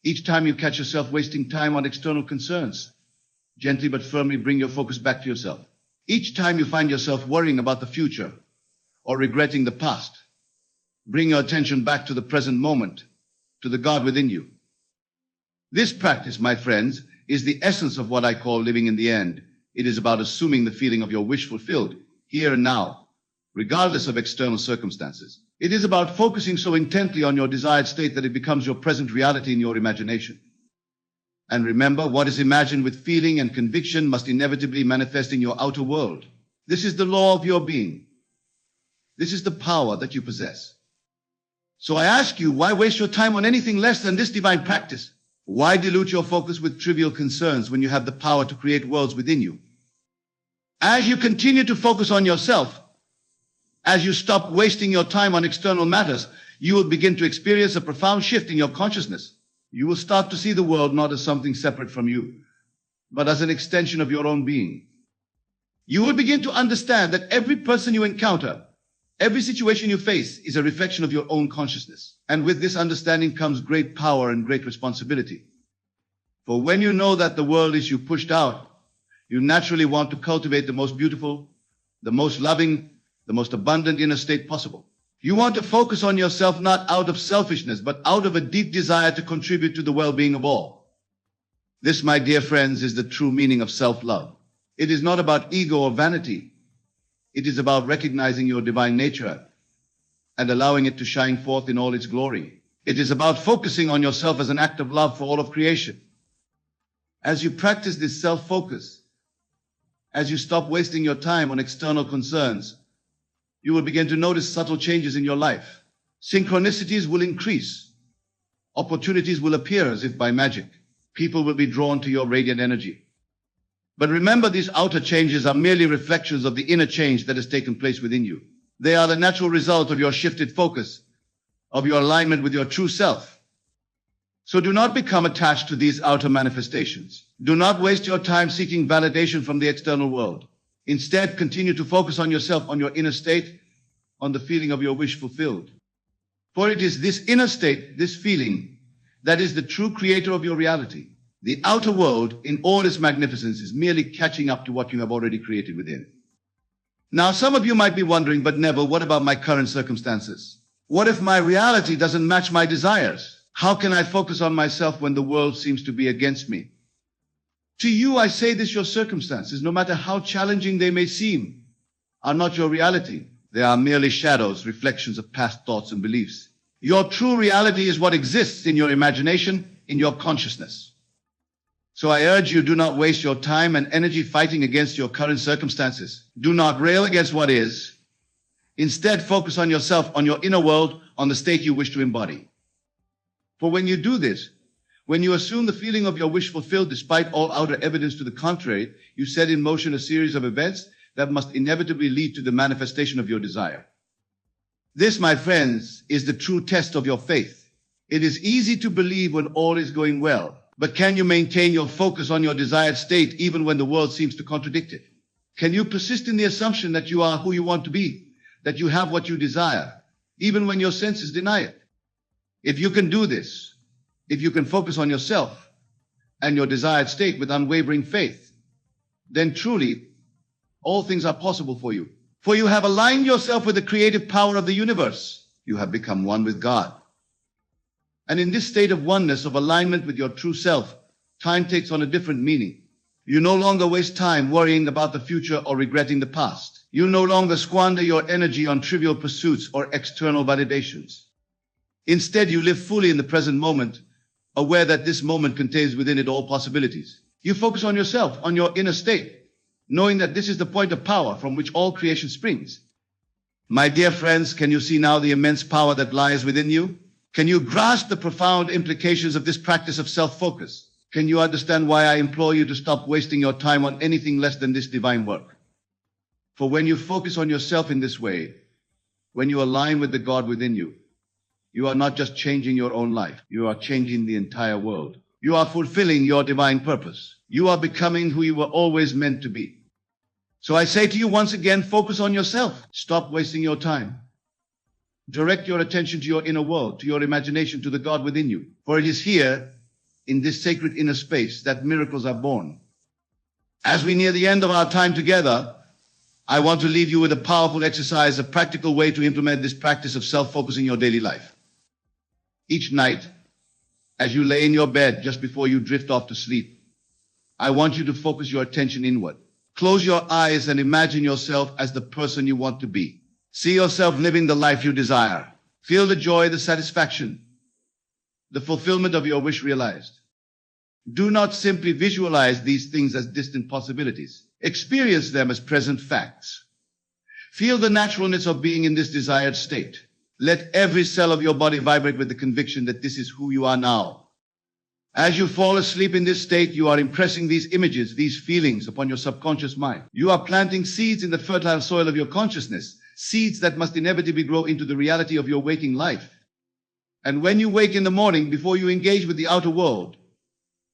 Each time you catch yourself wasting time on external concerns, gently but firmly bring your focus back to yourself. Each time you find yourself worrying about the future or regretting the past, bring your attention back to the present moment, to the God within you. This practice, my friends, is the essence of what I call living in the end. It is about assuming the feeling of your wish fulfilled, here and now, regardless of external circumstances. It is about focusing so intently on your desired state that it becomes your present reality in your imagination. And remember, what is imagined with feeling and conviction must inevitably manifest in your outer world. This is the law of your being. This is the power that you possess. So I ask you, why waste your time on anything less than this divine practice? Why dilute your focus with trivial concerns when you have the power to create worlds within you? As you continue to focus on yourself, as you stop wasting your time on external matters, you will begin to experience a profound shift in your consciousness. You will start to see the world not as something separate from you, but as an extension of your own being. You will begin to understand that every person you encounter, every situation you face is a reflection of your own consciousness. And with this understanding comes great power and great responsibility. For when you know that the world is you pushed out, you naturally want to cultivate the most beautiful, the most loving, the most abundant inner state possible. You want to focus on yourself not out of selfishness, but out of a deep desire to contribute to the well-being of all. This, my dear friends, is the true meaning of self-love. It is not about ego or vanity. It is about recognizing your divine nature and allowing it to shine forth in all its glory. It is about focusing on yourself as an act of love for all of creation. As you practice this self-focus, as you stop wasting your time on external concerns, you will begin to notice subtle changes in your life. Synchronicities will increase. Opportunities will appear as if by magic. People will be drawn to your radiant energy. But remember, these outer changes are merely reflections of the inner change that has taken place within you. They are the natural result of your shifted focus, of your alignment with your true self. So do not become attached to these outer manifestations. Do not waste your time seeking validation from the external world. Instead, continue to focus on yourself, on your inner state, on the feeling of your wish fulfilled. For it is this inner state, this feeling, that is the true creator of your reality. The outer world, in all its magnificence, is merely catching up to what you have already created within. Now, some of you might be wondering, but Neville, what about my current circumstances? What if my reality doesn't match my desires? How can I focus on myself when the world seems to be against me? To you, I say this: your circumstances, no matter how challenging they may seem, are not your reality. They are merely shadows, reflections of past thoughts and beliefs. Your true reality is what exists in your imagination, in your consciousness. So I urge you, do not waste your time and energy fighting against your current circumstances. Do not rail against what is. Instead, focus on yourself, on your inner world, on the state you wish to embody. For when you do this, when you assume the feeling of your wish fulfilled despite all outer evidence to the contrary, you set in motion a series of events that must inevitably lead to the manifestation of your desire. This, my friends, is the true test of your faith. It is easy to believe when all is going well, but can you maintain your focus on your desired state even when the world seems to contradict it? Can you persist in the assumption that you are who you want to be, that you have what you desire, even when your senses deny it. If you can do this, if you can focus on yourself and your desired state with unwavering faith, then truly all things are possible for you. For you have aligned yourself with the creative power of the universe. You have become one with God. And in this state of oneness, of alignment with your true self, time takes on a different meaning. You no longer waste time worrying about the future or regretting the past. You no longer squander your energy on trivial pursuits or external validations. Instead, you live fully in the present moment, aware that this moment contains within it all possibilities. You focus on yourself, on your inner state, knowing that this is the point of power from which all creation springs. My dear friends, can you see now the immense power that lies within you? Can you grasp the profound implications of this practice of self-focus? Can you understand why I implore you to stop wasting your time on anything less than this divine work? For when you focus on yourself in this way, when you align with the God within you, you are not just changing your own life, you are changing the entire world. You are fulfilling your divine purpose. You are becoming who you were always meant to be. So I say to you once again, focus on yourself. Stop wasting your time. Direct your attention to your inner world, to your imagination, to the God within you. For it is here, in this sacred inner space, that miracles are born. As we near the end of our time together, I want to leave you with a powerful exercise, a practical way to implement this practice of self-focus in your daily life. Each night, as you lay in your bed just before you drift off to sleep, I want you to focus your attention inward. Close your eyes and imagine yourself as the person you want to be. See yourself living the life you desire. Feel the joy, the satisfaction, the fulfillment of your wish realized. Do not simply visualize these things as distant possibilities. Experience them as present facts. Feel the naturalness of being in this desired state. Let every cell of your body vibrate with the conviction that this is who you are now. As you fall asleep in this state, you are impressing these images, these feelings upon your subconscious mind. You are planting seeds in the fertile soil of your consciousness, seeds that must inevitably grow into the reality of your waking life. And when you wake in the morning, before you engage with the outer world,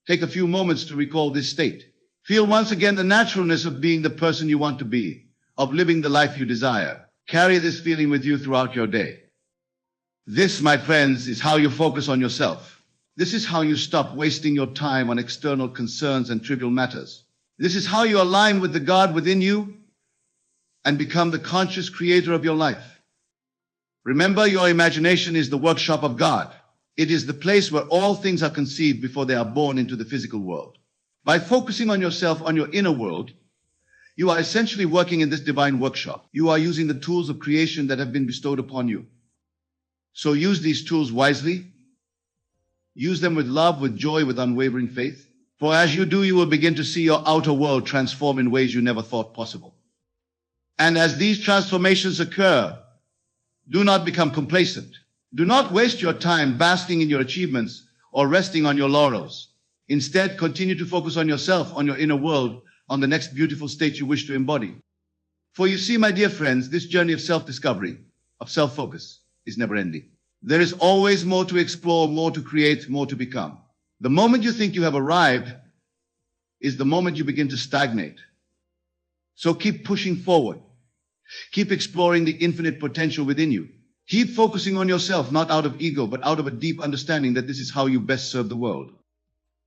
take a few moments to recall this state. Feel once again the naturalness of being the person you want to be, of living the life you desire. Carry this feeling with you throughout your day. This, my friends, is how you focus on yourself. This is how you stop wasting your time on external concerns and trivial matters. This is how you align with the God within you and become the conscious creator of your life. Remember, your imagination is the workshop of God. It is the place where all things are conceived before they are born into the physical world. By focusing on yourself, on your inner world, you are essentially working in this divine workshop. You are using the tools of creation that have been bestowed upon you. So use these tools wisely. Use them with love, with joy, with unwavering faith. For as you do, you will begin to see your outer world transform in ways you never thought possible. And as these transformations occur, do not become complacent. Do not waste your time basking in your achievements or resting on your laurels. Instead, continue to focus on yourself, on your inner world, on the next beautiful state you wish to embody. For you see, my dear friends, this journey of self-discovery, of self-focus, is never-ending. There is always more to explore, more to create, more to become. The moment you think you have arrived is the moment you begin to stagnate. So keep pushing forward. Keep exploring the infinite potential within you. Keep focusing on yourself, not out of ego, but out of a deep understanding that this is how you best serve the world.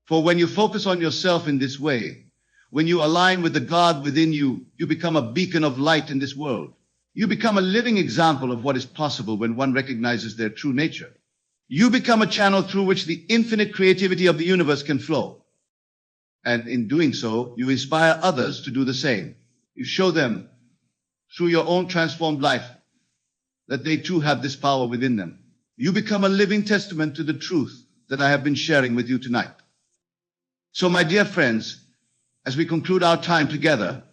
For when you focus on yourself in this way, when you align with the God within you, you become a beacon of light in this world. You become a living example of what is possible when one recognizes their true nature. You become a channel through which the infinite creativity of the universe can flow. And in doing so, you inspire others to do the same. You show them through your own transformed life that they too have this power within them. You become a living testament to the truth that I have been sharing with you tonight. So, my dear friends, as we conclude our time together,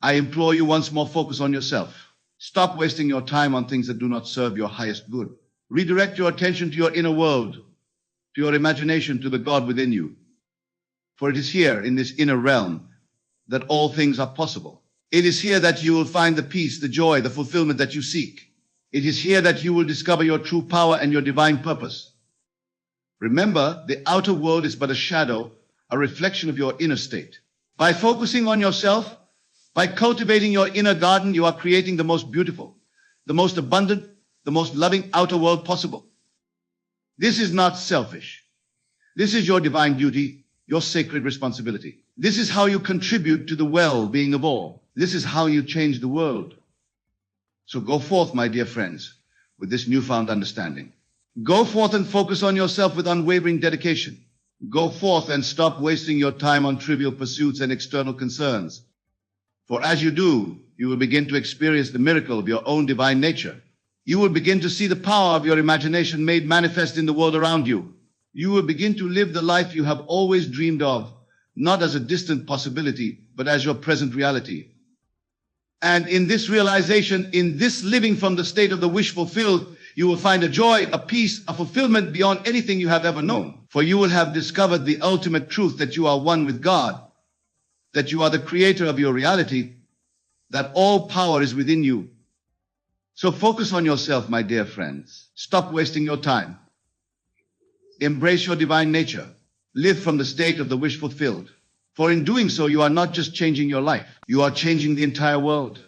I implore you once more, focus on yourself. Stop wasting your time on things that do not serve your highest good. Redirect your attention to your inner world, to your imagination, to the God within you. For it is here, in this inner realm, that all things are possible. It is here that you will find the peace, the joy, the fulfillment that you seek. It is here that you will discover your true power and your divine purpose. Remember, the outer world is but a shadow, a reflection of your inner state. By focusing on yourself, by cultivating your inner garden, you are creating the most beautiful, the most abundant, the most loving outer world possible. This is not selfish. This is your divine duty, your sacred responsibility. This is how you contribute to the well-being of all. This is how you change the world. So go forth, my dear friends, with this newfound understanding. Go forth and focus on yourself with unwavering dedication. Go forth and stop wasting your time on trivial pursuits and external concerns. For as you do, you will begin to experience the miracle of your own divine nature. You will begin to see the power of your imagination made manifest in the world around you. You will begin to live the life you have always dreamed of, not as a distant possibility, but as your present reality. And in this realization, in this living from the state of the wish fulfilled, you will find a joy, a peace, a fulfillment beyond anything you have ever known. For you will have discovered the ultimate truth that you are one with God, that you are the creator of your reality, that all power is within you. So focus on yourself, my dear friends. Stop wasting your time. Embrace your divine nature. Live from the state of the wish fulfilled. For in doing so, you are not just changing your life. You are changing the entire world.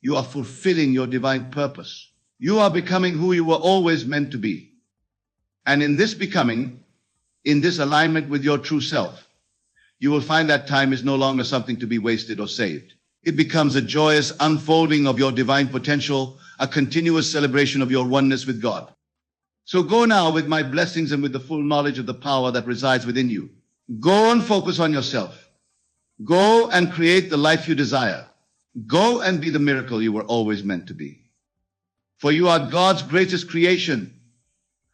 You are fulfilling your divine purpose. You are becoming who you were always meant to be. And in this becoming, in this alignment with your true self, you will find that time is no longer something to be wasted or saved. It becomes a joyous unfolding of your divine potential, a continuous celebration of your oneness with God. So go now with my blessings and with the full knowledge of the power that resides within you. Go and focus on yourself. Go and create the life you desire. Go and be the miracle you were always meant to be. For you are God's greatest creation.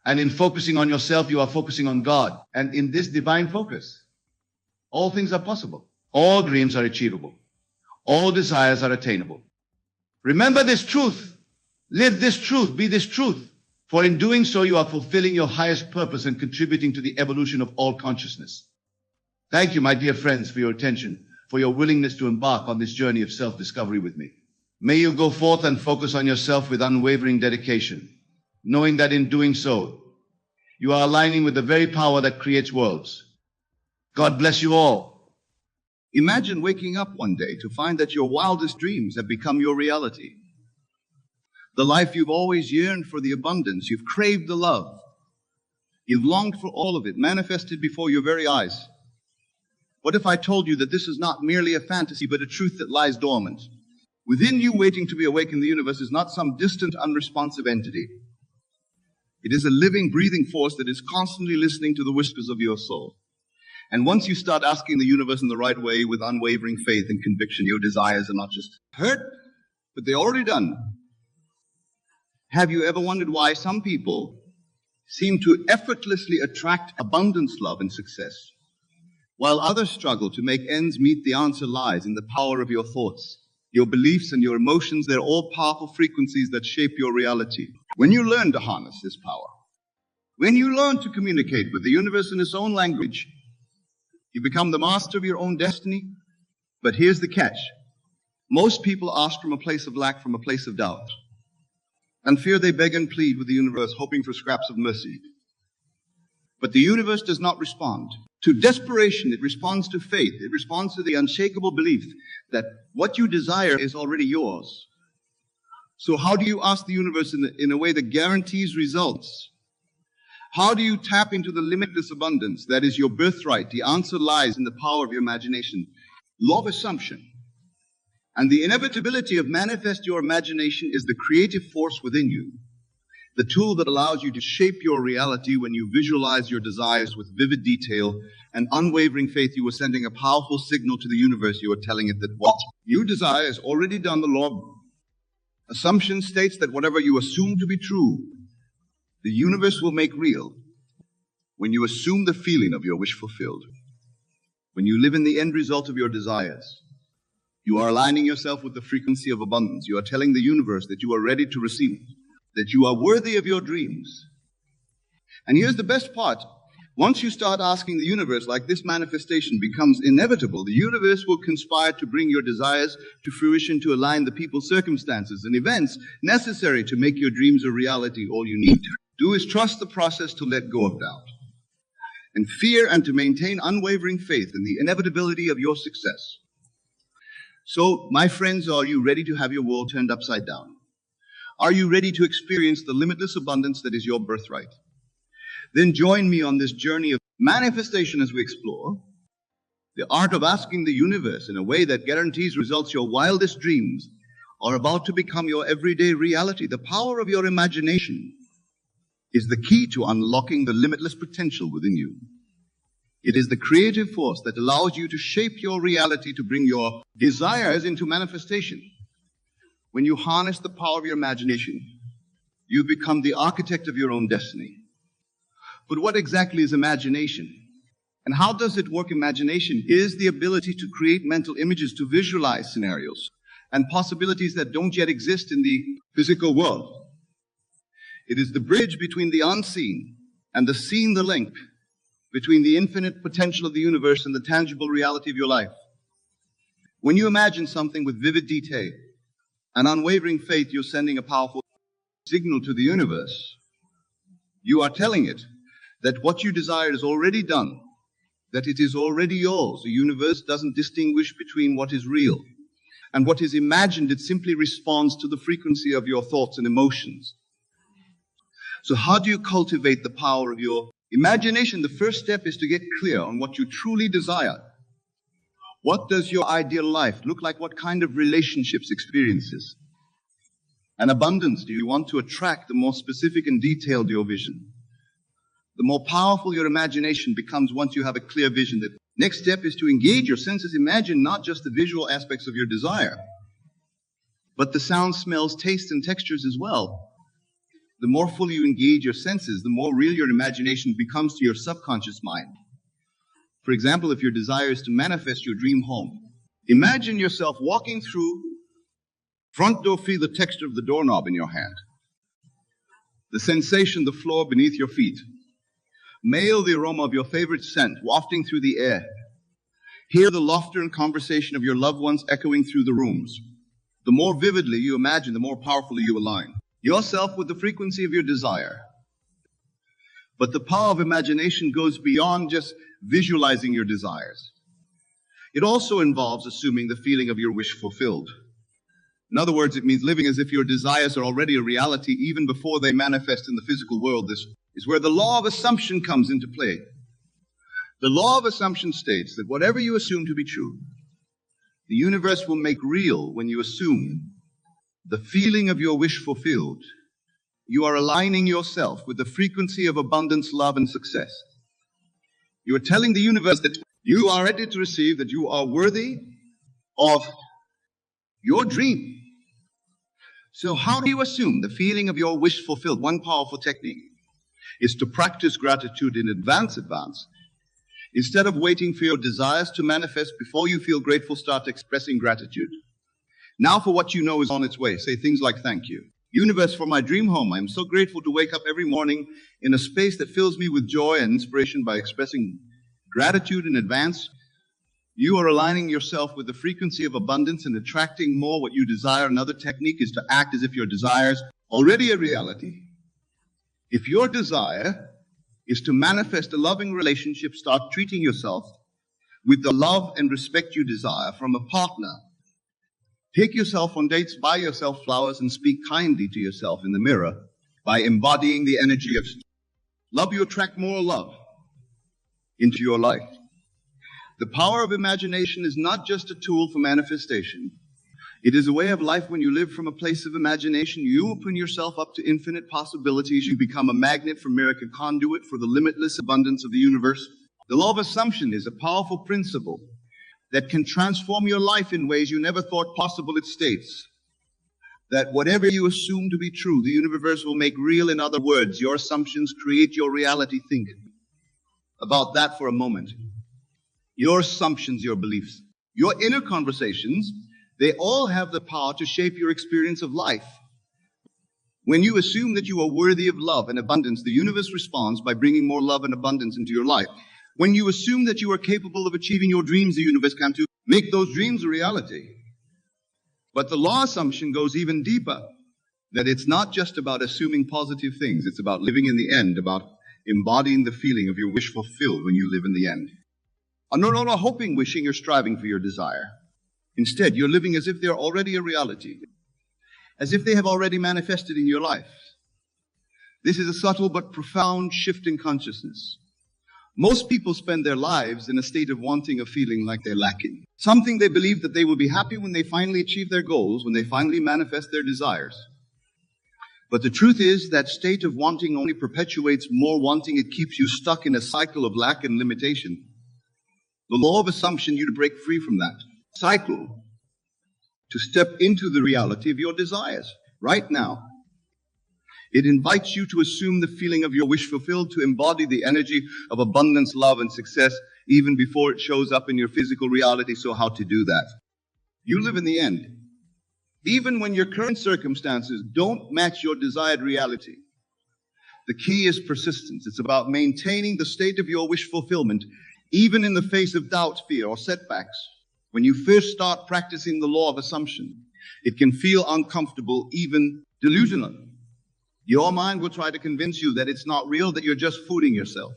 And in focusing on yourself, you are focusing on God. And in this divine focus, all things are possible. All dreams are achievable. All desires are attainable. Remember this truth. Live this truth. Be this truth. For in doing so, you are fulfilling your highest purpose and contributing to the evolution of all consciousness. Thank you, my dear friends, for your attention, for your willingness to embark on this journey of self-discovery with me. May you go forth and focus on yourself with unwavering dedication, knowing that in doing so, you are aligning with the very power that creates worlds. God bless you all. Imagine waking up one day to find that your wildest dreams have become your reality. The life you've always yearned for, the abundance, you've craved the love. You've longed for all of it, manifested before your very eyes. What if I told you that this is not merely a fantasy, but a truth that lies dormant? Within you, waiting to be awake in the universe, is not some distant, unresponsive entity. It is a living, breathing force that is constantly listening to the whispers of your soul. And once you start asking the universe in the right way with unwavering faith and conviction, your desires are not just heard, but they're already done. Have you ever wondered why some people seem to effortlessly attract abundance, love, and success, while others struggle to make ends meet? The answer lies in the power of your thoughts. Your beliefs and your emotions, they're all powerful frequencies that shape your reality. When you learn to harness this power, when you learn to communicate with the universe in its own language, you become the master of your own destiny. But here's the catch. Most people ask from a place of lack, from a place of doubt. And fear, they beg and plead with the universe, hoping for scraps of mercy. But the universe does not respond to desperation. It responds to faith. It responds to the unshakable belief that what you desire is already yours. So how do you ask the universe in a way that guarantees results? How do you tap into the limitless abundance that is your birthright? The answer lies in the power of your imagination. Law of assumption. And the inevitability of manifest your imagination is the creative force within you, the tool that allows you to shape your reality. When you visualize your desires with vivid detail and unwavering faith, you are sending a powerful signal to the universe. You are telling it that what you desire is already done. The law of assumption states that whatever you assume to be true, the universe will make real. When you assume the feeling of your wish fulfilled, when you live in the end result of your desires, you are aligning yourself with the frequency of abundance. You are telling the universe that you are ready to receive, that you are worthy of your dreams. And here's the best part. Once you start asking the universe, like this manifestation becomes inevitable, the universe will conspire to bring your desires to fruition, to align the people, circumstances, and events necessary to make your dreams a reality. All you need to do is trust the process, to let go of doubt and fear, and to maintain unwavering faith in the inevitability of your success. So, my friends, are you ready to have your world turned upside down? Are you ready to experience the limitless abundance that is your birthright? Then join me on this journey of manifestation as we explore the art of asking the universe in a way that guarantees results your wildest dreams are about to become your everyday reality. The power of your imagination is the key to unlocking the limitless potential within you. It is the creative force that allows you to shape your reality, to bring your desires into manifestation. When you harness the power of your imagination, you become the architect of your own destiny. But what exactly is imagination? And how does it work? Imagination is the ability to create mental images, to visualize scenarios and possibilities that don't yet exist in the physical world. It is the bridge between the unseen and the seen, the link between the infinite potential of the universe and the tangible reality of your life. When you imagine something with vivid detail and unwavering faith, you're sending a powerful signal to the universe. You are telling it that what you desire is already done, that it is already yours. The universe doesn't distinguish between what is real and what is imagined. It simply responds to the frequency of your thoughts and emotions. So how do you cultivate the power of your imagination? The first step is to get clear on what you truly desire. What does your ideal life look like? What kind of relationships, experiences, and abundance do you want to attract? The more specific and detailed your vision, the more powerful your imagination becomes once you have a clear vision. The next step is to engage your senses. Imagine not just the visual aspects of your desire, but the sounds, smells, tastes, and textures as well. The more fully you engage your senses, the more real your imagination becomes to your subconscious mind. For example, if your desire is to manifest your dream home, imagine yourself walking through front door, feel the texture of the doorknob in your hand, the sensation, the floor beneath your feet. Mail the aroma of your favorite scent wafting through the air. Hear the laughter and conversation of your loved ones echoing through the rooms. The more vividly you imagine, the more powerfully you align yourself with the frequency of your desire. But the power of imagination goes beyond just visualizing your desires. It also involves assuming the feeling of your wish fulfilled. In other words, it means living as if your desires are already a reality even before they manifest in the physical world. This is where the law of assumption comes into play. The law of assumption states that whatever you assume to be true, the universe will make real when you assume the feeling of your wish fulfilled. You are aligning yourself with the frequency of abundance, love, and success. You are telling the universe that you are ready to receive, that you are worthy of your dream. So how do you assume the feeling of your wish fulfilled? One powerful technique is to practice gratitude in advance. Instead of waiting for your desires to manifest before you feel grateful, start expressing gratitude. Now for what you know is on its way. Say things like, thank you, universe, for my dream home. I am so grateful to wake up every morning in a space that fills me with joy and inspiration. By expressing gratitude in advance, you are aligning yourself with the frequency of abundance and attracting more what you desire. Another technique is to act as if your desires are already a reality. If your desire is to manifest a loving relationship, start treating yourself with the love and respect you desire from a partner. Take yourself on dates, buy yourself flowers, and speak kindly to yourself in the mirror. By embodying the energy of love, you attract more love into your life. The power of imagination is not just a tool for manifestation. It is a way of life. When you live from a place of imagination, you open yourself up to infinite possibilities. You become a magnet for miracle, conduit for the limitless abundance of the universe. The law of assumption is a powerful principle that can transform your life in ways you never thought possible. It states that whatever you assume to be true, the universe will make real. In other words, your assumptions create your reality. Think about that for a moment. Your assumptions, your beliefs, your inner conversations, they all have the power to shape your experience of life. When you assume that you are worthy of love and abundance, the universe responds by bringing more love and abundance into your life. When you assume that you are capable of achieving your dreams, the universe comes to make those dreams a reality. But the law assumption goes even deeper, that it's not just about assuming positive things. It's about living in the end, about embodying the feeling of your wish fulfilled when you live in the end. No longer hoping, wishing, or striving for your desire. Instead, you're living as if they're already a reality. as if they have already manifested in your life. This is a subtle but profound shift in consciousness. Most people spend their lives in a state of wanting or feeling like they're lacking. Something they believe that they will be happy when they finally achieve their goals, when they finally manifest their desires. But the truth is that state of wanting only perpetuates more wanting. It keeps you stuck in a cycle of lack and limitation. The law of assumption you to break free from that cycle, to step into the reality of your desires right now. It invites you to assume the feeling of your wish fulfilled, to embody the energy of abundance, love, and success even before it shows up in your physical reality. So how to do that? You live in the end. Even when your current circumstances don't match your desired reality. The key is persistence. It's about maintaining the state of your wish fulfillment, even in the face of doubt, fear, or setbacks. When you first start practicing the law of assumption, it can feel uncomfortable, even delusional. Your mind will try to convince you that it's not real, that you're just fooling yourself.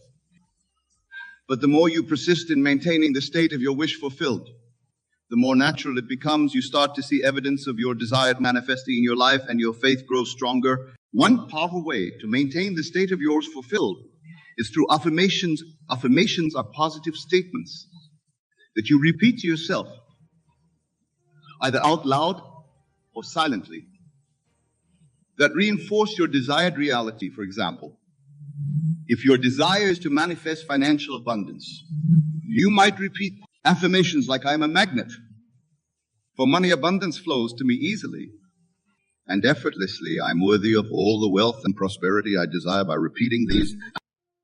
But the more you persist in maintaining the state of your wish fulfilled, the more natural it becomes. You start to see evidence of your desire manifesting in your life, and your faith grows stronger. One powerful way to maintain the state of yours fulfilled is through affirmations. Affirmations are positive statements that you repeat to yourself, either out loud or silently, that reinforce your desired reality. For example, if your desire is to manifest financial abundance, you might repeat affirmations like, "I'm a magnet, for money abundance flows to me easily and effortlessly. I'm worthy of all the wealth and prosperity I desire." By repeating these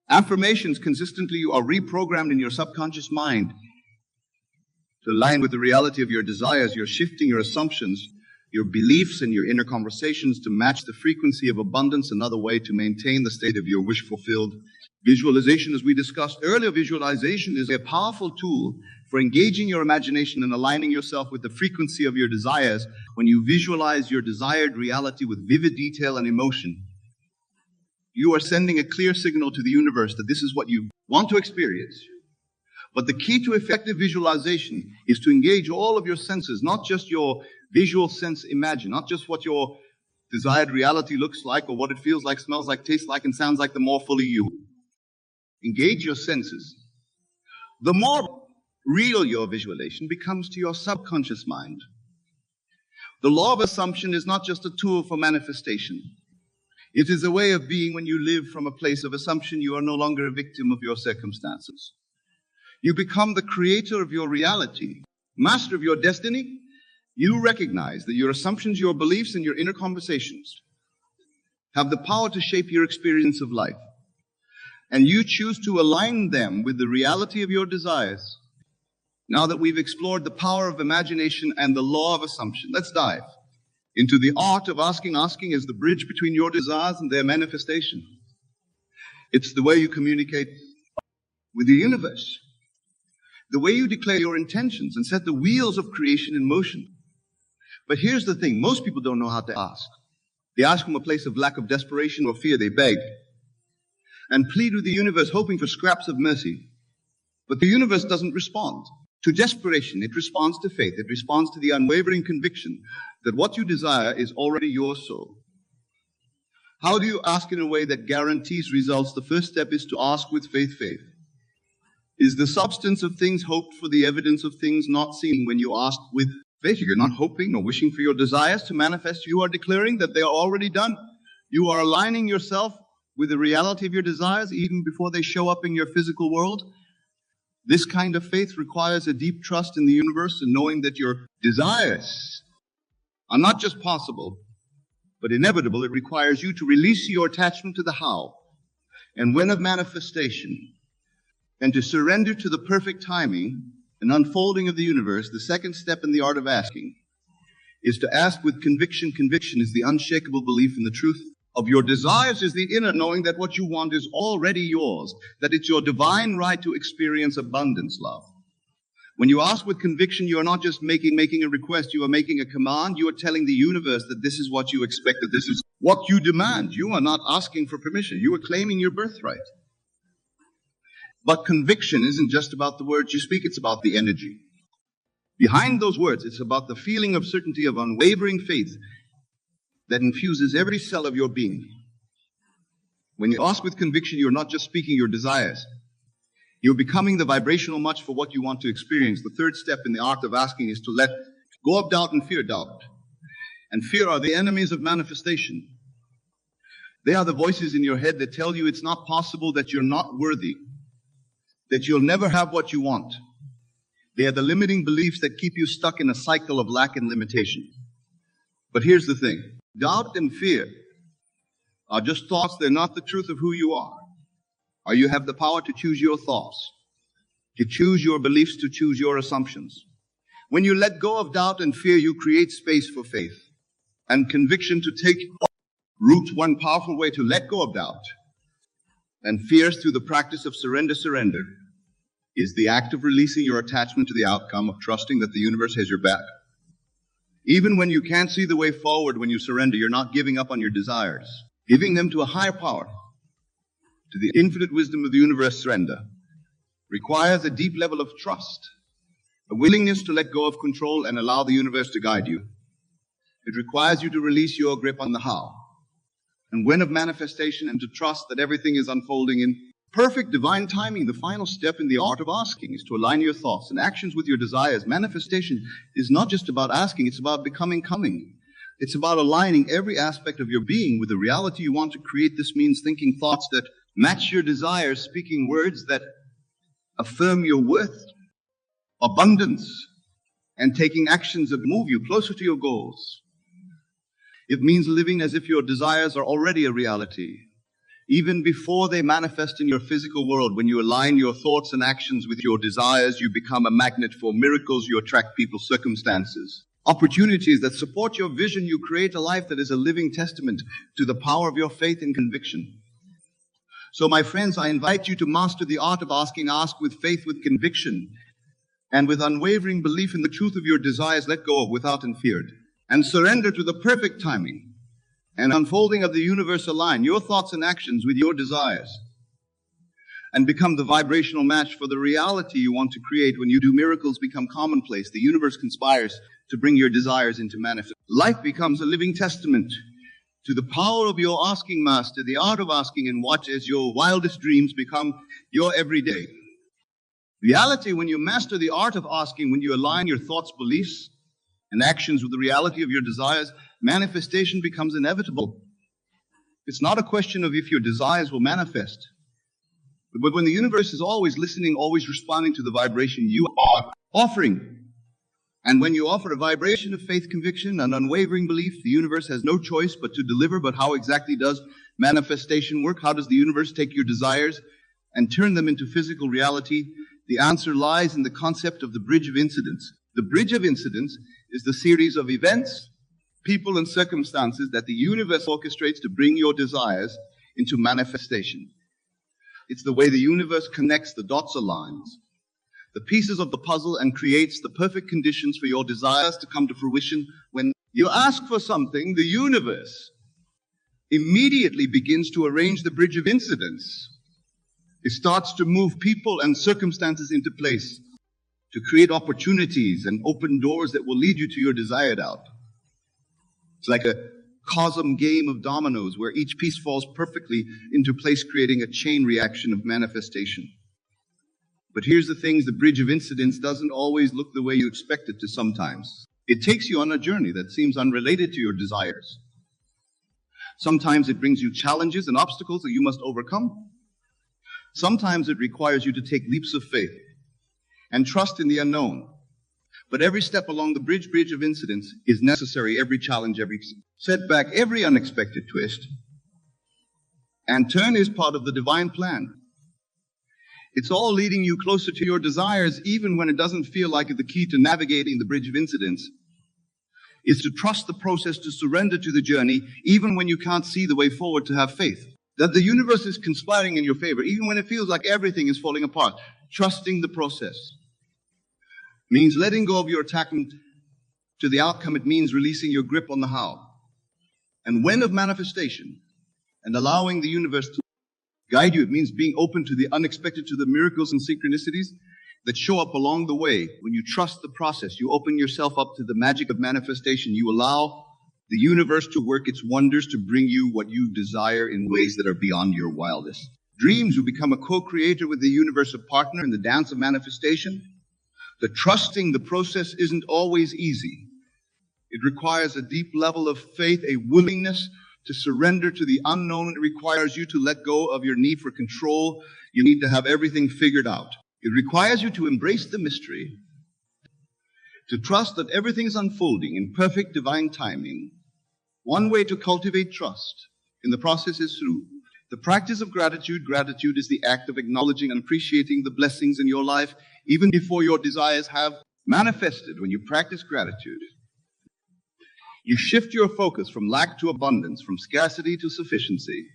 affirmations consistently, you are reprogrammed in your subconscious mind to align with the reality of your desires. You're shifting your assumptions, your beliefs, and your inner conversations to match the frequency of abundance. Another way to maintain the state of your wish fulfilled. Visualization, as we discussed earlier, visualization is a powerful tool for engaging your imagination and aligning yourself with the frequency of your desires. When you visualize your desired reality with vivid detail and emotion, you are sending a clear signal to the universe that this is what you want to experience. But the key to effective visualization is to engage all of your senses, not just your visual sense imagine, not just what your desired reality looks like or what it feels like, smells like, tastes like, and sounds like, the more fully you engage your senses. The more real your visualization becomes to your subconscious mind. The law of assumption is not just a tool for manifestation. It is a way of being. When you live from a place of assumption, you are no longer a victim of your circumstances. You become the creator of your reality, master of your destiny. You recognize that your assumptions, your beliefs, and your inner conversations have the power to shape your experience of life. And you choose to align them with the reality of your desires. Now that we've explored the power of imagination and the law of assumption, let's dive into the art of asking. Asking is the bridge between your desires and their manifestation. It's the way you communicate with the universe, the way you declare your intentions and set the wheels of creation in motion. But here's the thing, most people don't know how to ask. They ask from a place of lack, of desperation, or fear. They beg and plead with the universe, hoping for scraps of mercy. But the universe doesn't respond to desperation. It responds to faith. It responds to the unwavering conviction that what you desire is already your soul. How do you ask in a way that guarantees results? The first step is to ask with faith. Faith is the substance of things hoped for, the evidence of things not seen. When you ask with faith, you're not hoping or wishing for your desires to manifest. You are declaring that they are already done. You are aligning yourself with the reality of your desires even before they show up in your physical world. This kind of faith requires a deep trust in the universe and knowing that your desires are not just possible, but inevitable. It requires you to release your attachment to the how and when of manifestation, and to surrender to the perfect timing and unfolding of the universe. The second step in the art of asking is to ask with conviction. Conviction is the unshakable belief in the truth of your desires, is the inner knowing that what you want is already yours, that it's your divine right to experience abundance, love. When you ask with conviction, you are not just making a request, you are making a command. You are telling the universe that this is what you expect, that this is what you demand. You are not asking for permission. You are claiming your birthright. But conviction isn't just about the words you speak, it's about the energy behind those words. It's about the feeling of certainty, of unwavering faith that infuses every cell of your being. When you ask with conviction, you're not just speaking your desires. You're becoming the vibrational match for what you want to experience. The third step in the art of asking is to let go of doubt and fear doubt. And fear are the enemies of manifestation. They are the voices in your head that tell you it's not possible, that you're not worthy, that you'll never have what you want. They are the limiting beliefs that keep you stuck in a cycle of lack and limitation. But here's the thing. Doubt and fear are just thoughts. They're not the truth of who you are. Or you have the power to choose your thoughts, to choose your beliefs, to choose your assumptions. When you let go of doubt and fear, you create space for faith and conviction to take root. One powerful way to let go of doubt and fears through the practice of surrender is the act of releasing your attachment to the outcome, of trusting that the universe has your back. Even when you can't see the way forward, when you surrender, you're not giving up on your desires. Giving them to a higher power, to the infinite wisdom of the universe. Surrender requires a deep level of trust, a willingness to let go of control and allow the universe to guide you. It requires you to release your grip on the how and when of manifestation, and to trust that everything is unfolding in perfect divine timing. The final step in the art of asking is to align your thoughts and actions with your desires. Manifestation is not just about asking, it's about becoming coming. It's about aligning every aspect of your being with the reality you want to create. This means thinking thoughts that match your desires, speaking words that affirm your worth, abundance, and taking actions that move you closer to your goals. It means living as if your desires are already a reality, even before they manifest in your physical world. When you align your thoughts and actions with your desires, you become a magnet for miracles. You attract people, circumstances, opportunities that support your vision. You create a life that is a living testament to the power of your faith and conviction. So, my friends, I invite you to master the art of asking. Ask with faith, with conviction, and with unwavering belief in the truth of your desires. Let go of without and feared, and surrender to the perfect timing and unfolding of the universe. Align your thoughts and actions with your desires and become the vibrational match for the reality you want to create. When you do, miracles become commonplace. The universe conspires to bring your desires into manifestation. Life becomes a living testament to the power of your asking. Master the art of asking and watch as your wildest dreams become your everyday reality. When you master the art of asking, when you align your thoughts, beliefs, and actions with the reality of your desires, manifestation becomes inevitable. It's not a question of if your desires will manifest, but when the universe is always listening, always responding to the vibration you are offering. And when you offer a vibration of faith, conviction, and unwavering belief, the universe has no choice but to deliver. But how exactly does manifestation work? How does the universe take your desires and turn them into physical reality? The answer lies in the concept of the bridge of incidents. The bridge of incidents is the series of events, people, and circumstances that the universe orchestrates to bring your desires into manifestation. It's the way the universe connects the dots, aligns the pieces of the puzzle, and creates the perfect conditions for your desires to come to fruition. When you ask for something, the universe immediately begins to arrange the bridge of incidents. It starts to move people and circumstances into place to create opportunities and open doors that will lead you to your desired out. It's like a cosm game of dominoes where each piece falls perfectly into place, creating a chain reaction of manifestation. But here's the thing, the bridge of incidents doesn't always look the way you expect it to sometimes. It takes you on a journey that seems unrelated to your desires. Sometimes it brings you challenges and obstacles that you must overcome. Sometimes it requires you to take leaps of faith and trust in the unknown. But every step along the bridge of incidents is necessary. Every challenge, every setback, every unexpected twist and turn is part of the divine plan. It's all leading you closer to your desires, even when it doesn't feel like it. The key to navigating the bridge of incidents is to trust the process, to surrender to the journey, even when you can't see the way forward, to have faith that the universe is conspiring in your favor, even when it feels like everything is falling apart. Trusting the process means letting go of your attachment to the outcome. It means releasing your grip on the how and when of manifestation and allowing the universe to guide you. It means being open to the unexpected, to the miracles and synchronicities that show up along the way. When you trust the process, you open yourself up to the magic of manifestation. You allow the universe to work its wonders to bring you what you desire in ways that are beyond your wildest dreams. You become a co-creator with the universe, a partner in the dance of manifestation. The trusting the process isn't always easy. It requires a deep level of faith, a willingness to surrender to the unknown. It requires you to let go of your need for control. You need to have everything figured out. It requires you to embrace the mystery, to trust that everything is unfolding in perfect divine timing. One way to cultivate trust in the process is through the practice of gratitude. Gratitude is the act of acknowledging and appreciating the blessings in your life even before your desires have manifested. When you practice gratitude, you shift your focus from lack to abundance, from scarcity to sufficiency.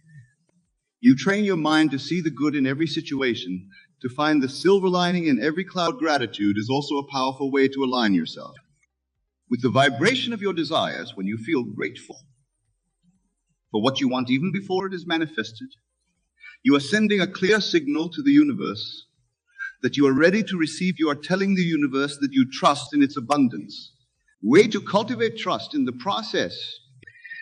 You train your mind to see the good in every situation, to find the silver lining in every cloud. Gratitude is also a powerful way to align yourself with the vibration of your desires. When you feel grateful for what you want even before it is manifested, you are sending a clear signal to the universe that you are ready to receive. You are telling the universe that you trust in its abundance. Way to cultivate trust in the process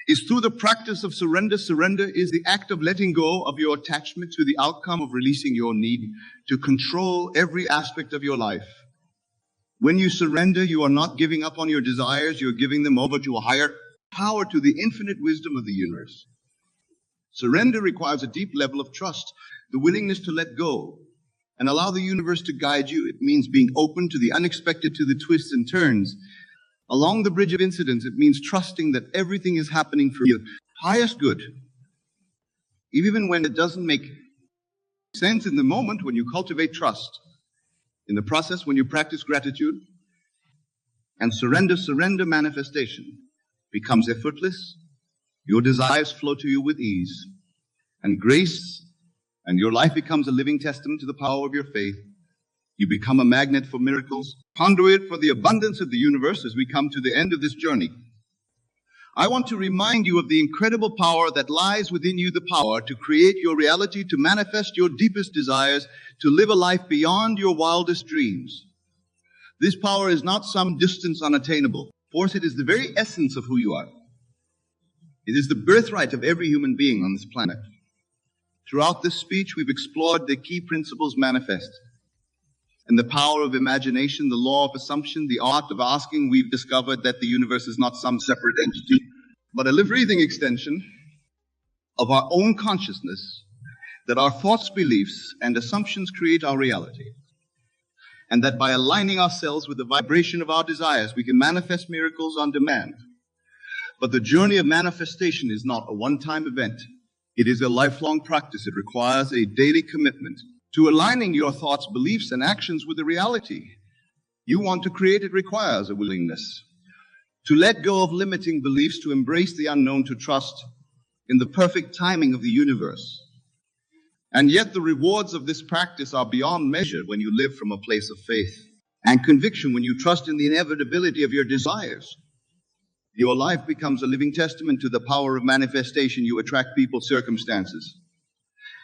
is through the practice of surrender. Surrender is the act of letting go of your attachment to the outcome, of releasing your need to control every aspect of your life. When you surrender, you are not giving up on your desires. You're giving them over to a higher power, to the infinite wisdom of the universe. Surrender requires a deep level of trust, the willingness to let go and allow the universe to guide you. It means being open to the unexpected, to the twists and turns along the bridge of incidents. It means trusting that everything is happening for your highest good, even when it doesn't make sense in the moment. When you cultivate trust in the process, when you practice gratitude and surrender, manifestation becomes effortless. Your desires flow to you with ease and grace, and your life becomes a living testament to the power of your faith. You become a magnet for miracles, conduit for the abundance of the universe. As we come to the end of this journey, I want to remind you of the incredible power that lies within you, the power to create your reality, to manifest your deepest desires, to live a life beyond your wildest dreams. This power is not some distance unattainable force. It is the very essence of who you are. It is the birthright of every human being on this planet. Throughout this speech, we've explored the key principles manifest and the power of imagination, the law of assumption, the art of asking. We've discovered that the universe is not some separate entity, but a living extension of our own consciousness, that our thoughts, beliefs, and assumptions create our reality, and that by aligning ourselves with the vibration of our desires, we can manifest miracles on demand. But the journey of manifestation is not a one-time event. It is a lifelong practice. It requires a daily commitment to aligning your thoughts, beliefs, and actions with the reality you want to create. It requires a willingness to let go of limiting beliefs, to embrace the unknown, to trust in the perfect timing of the universe. And yet the rewards of this practice are beyond measure when you live from a place of faith and conviction, when you trust in the inevitability of your desires. Your life becomes a living testament to the power of manifestation. You attract people, circumstances,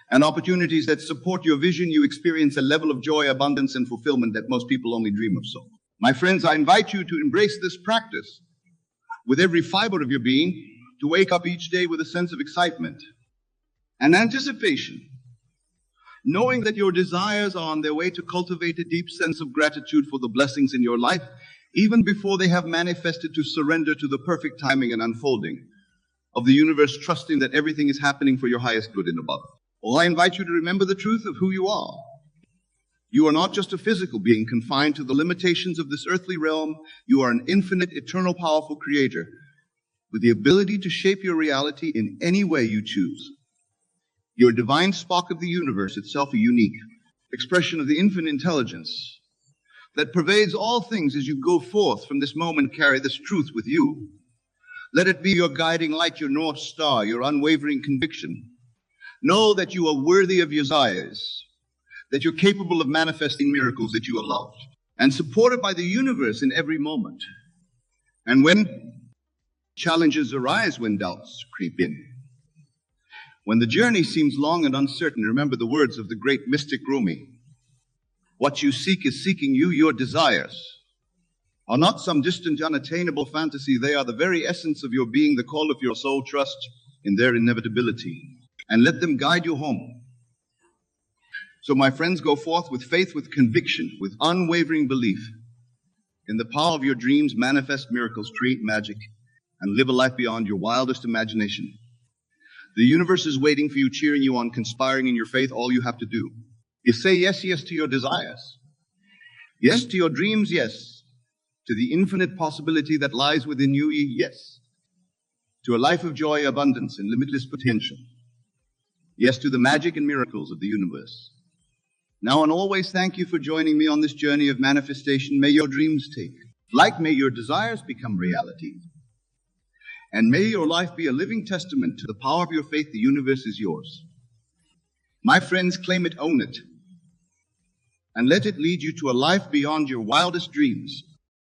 and opportunities that support your vision. You experience a level of joy, abundance, and fulfillment that most people only dream of. So, my friends, I invite you to embrace this practice with every fiber of your being, to wake up each day with a sense of excitement and anticipation, knowing that your desires are on their way, to cultivate a deep sense of gratitude for the blessings in your life, even before they have manifested, to surrender to the perfect timing and unfolding of the universe, trusting that everything is happening for your highest good and above. Well, I invite you to remember the truth of who you are. You are not just a physical being confined to the limitations of this earthly realm. You are an infinite, eternal, powerful creator with the ability to shape your reality in any way you choose. You're a divine spark of the universe itself, a unique expression of the infinite intelligence that pervades all things. As you go forth from this moment, carry this truth with you. Let it be your guiding light, your North Star, your unwavering conviction. Know that you are worthy of your desires, that you're capable of manifesting miracles, that you are loved and supported by the universe in every moment. And when challenges arise, when doubts creep in, when the journey seems long and uncertain, remember the words of the great mystic Rumi. What you seek is seeking you. Your desires are not some distant, unattainable fantasy. They are the very essence of your being, the call of your soul. Trust in their inevitability and let them guide you home. So, my friends, go forth with faith, with conviction, with unwavering belief in the power of your dreams. Manifest miracles, create magic, and live a life beyond your wildest imagination. The universe is waiting for you, cheering you on, conspiring in your faith. All you have to do is say yes, yes to your desires. Yes to your dreams, yes to the infinite possibility that lies within you, yes to a life of joy, abundance, and limitless potential. Yes to the magic and miracles of the universe. Now and always, thank you for joining me on this journey of manifestation. May your dreams take flight, may your desires become reality, and may your life be a living testament to the power of your faith. The universe is yours. My friends, claim it, own it, and let it lead you to a life beyond your wildest dreams.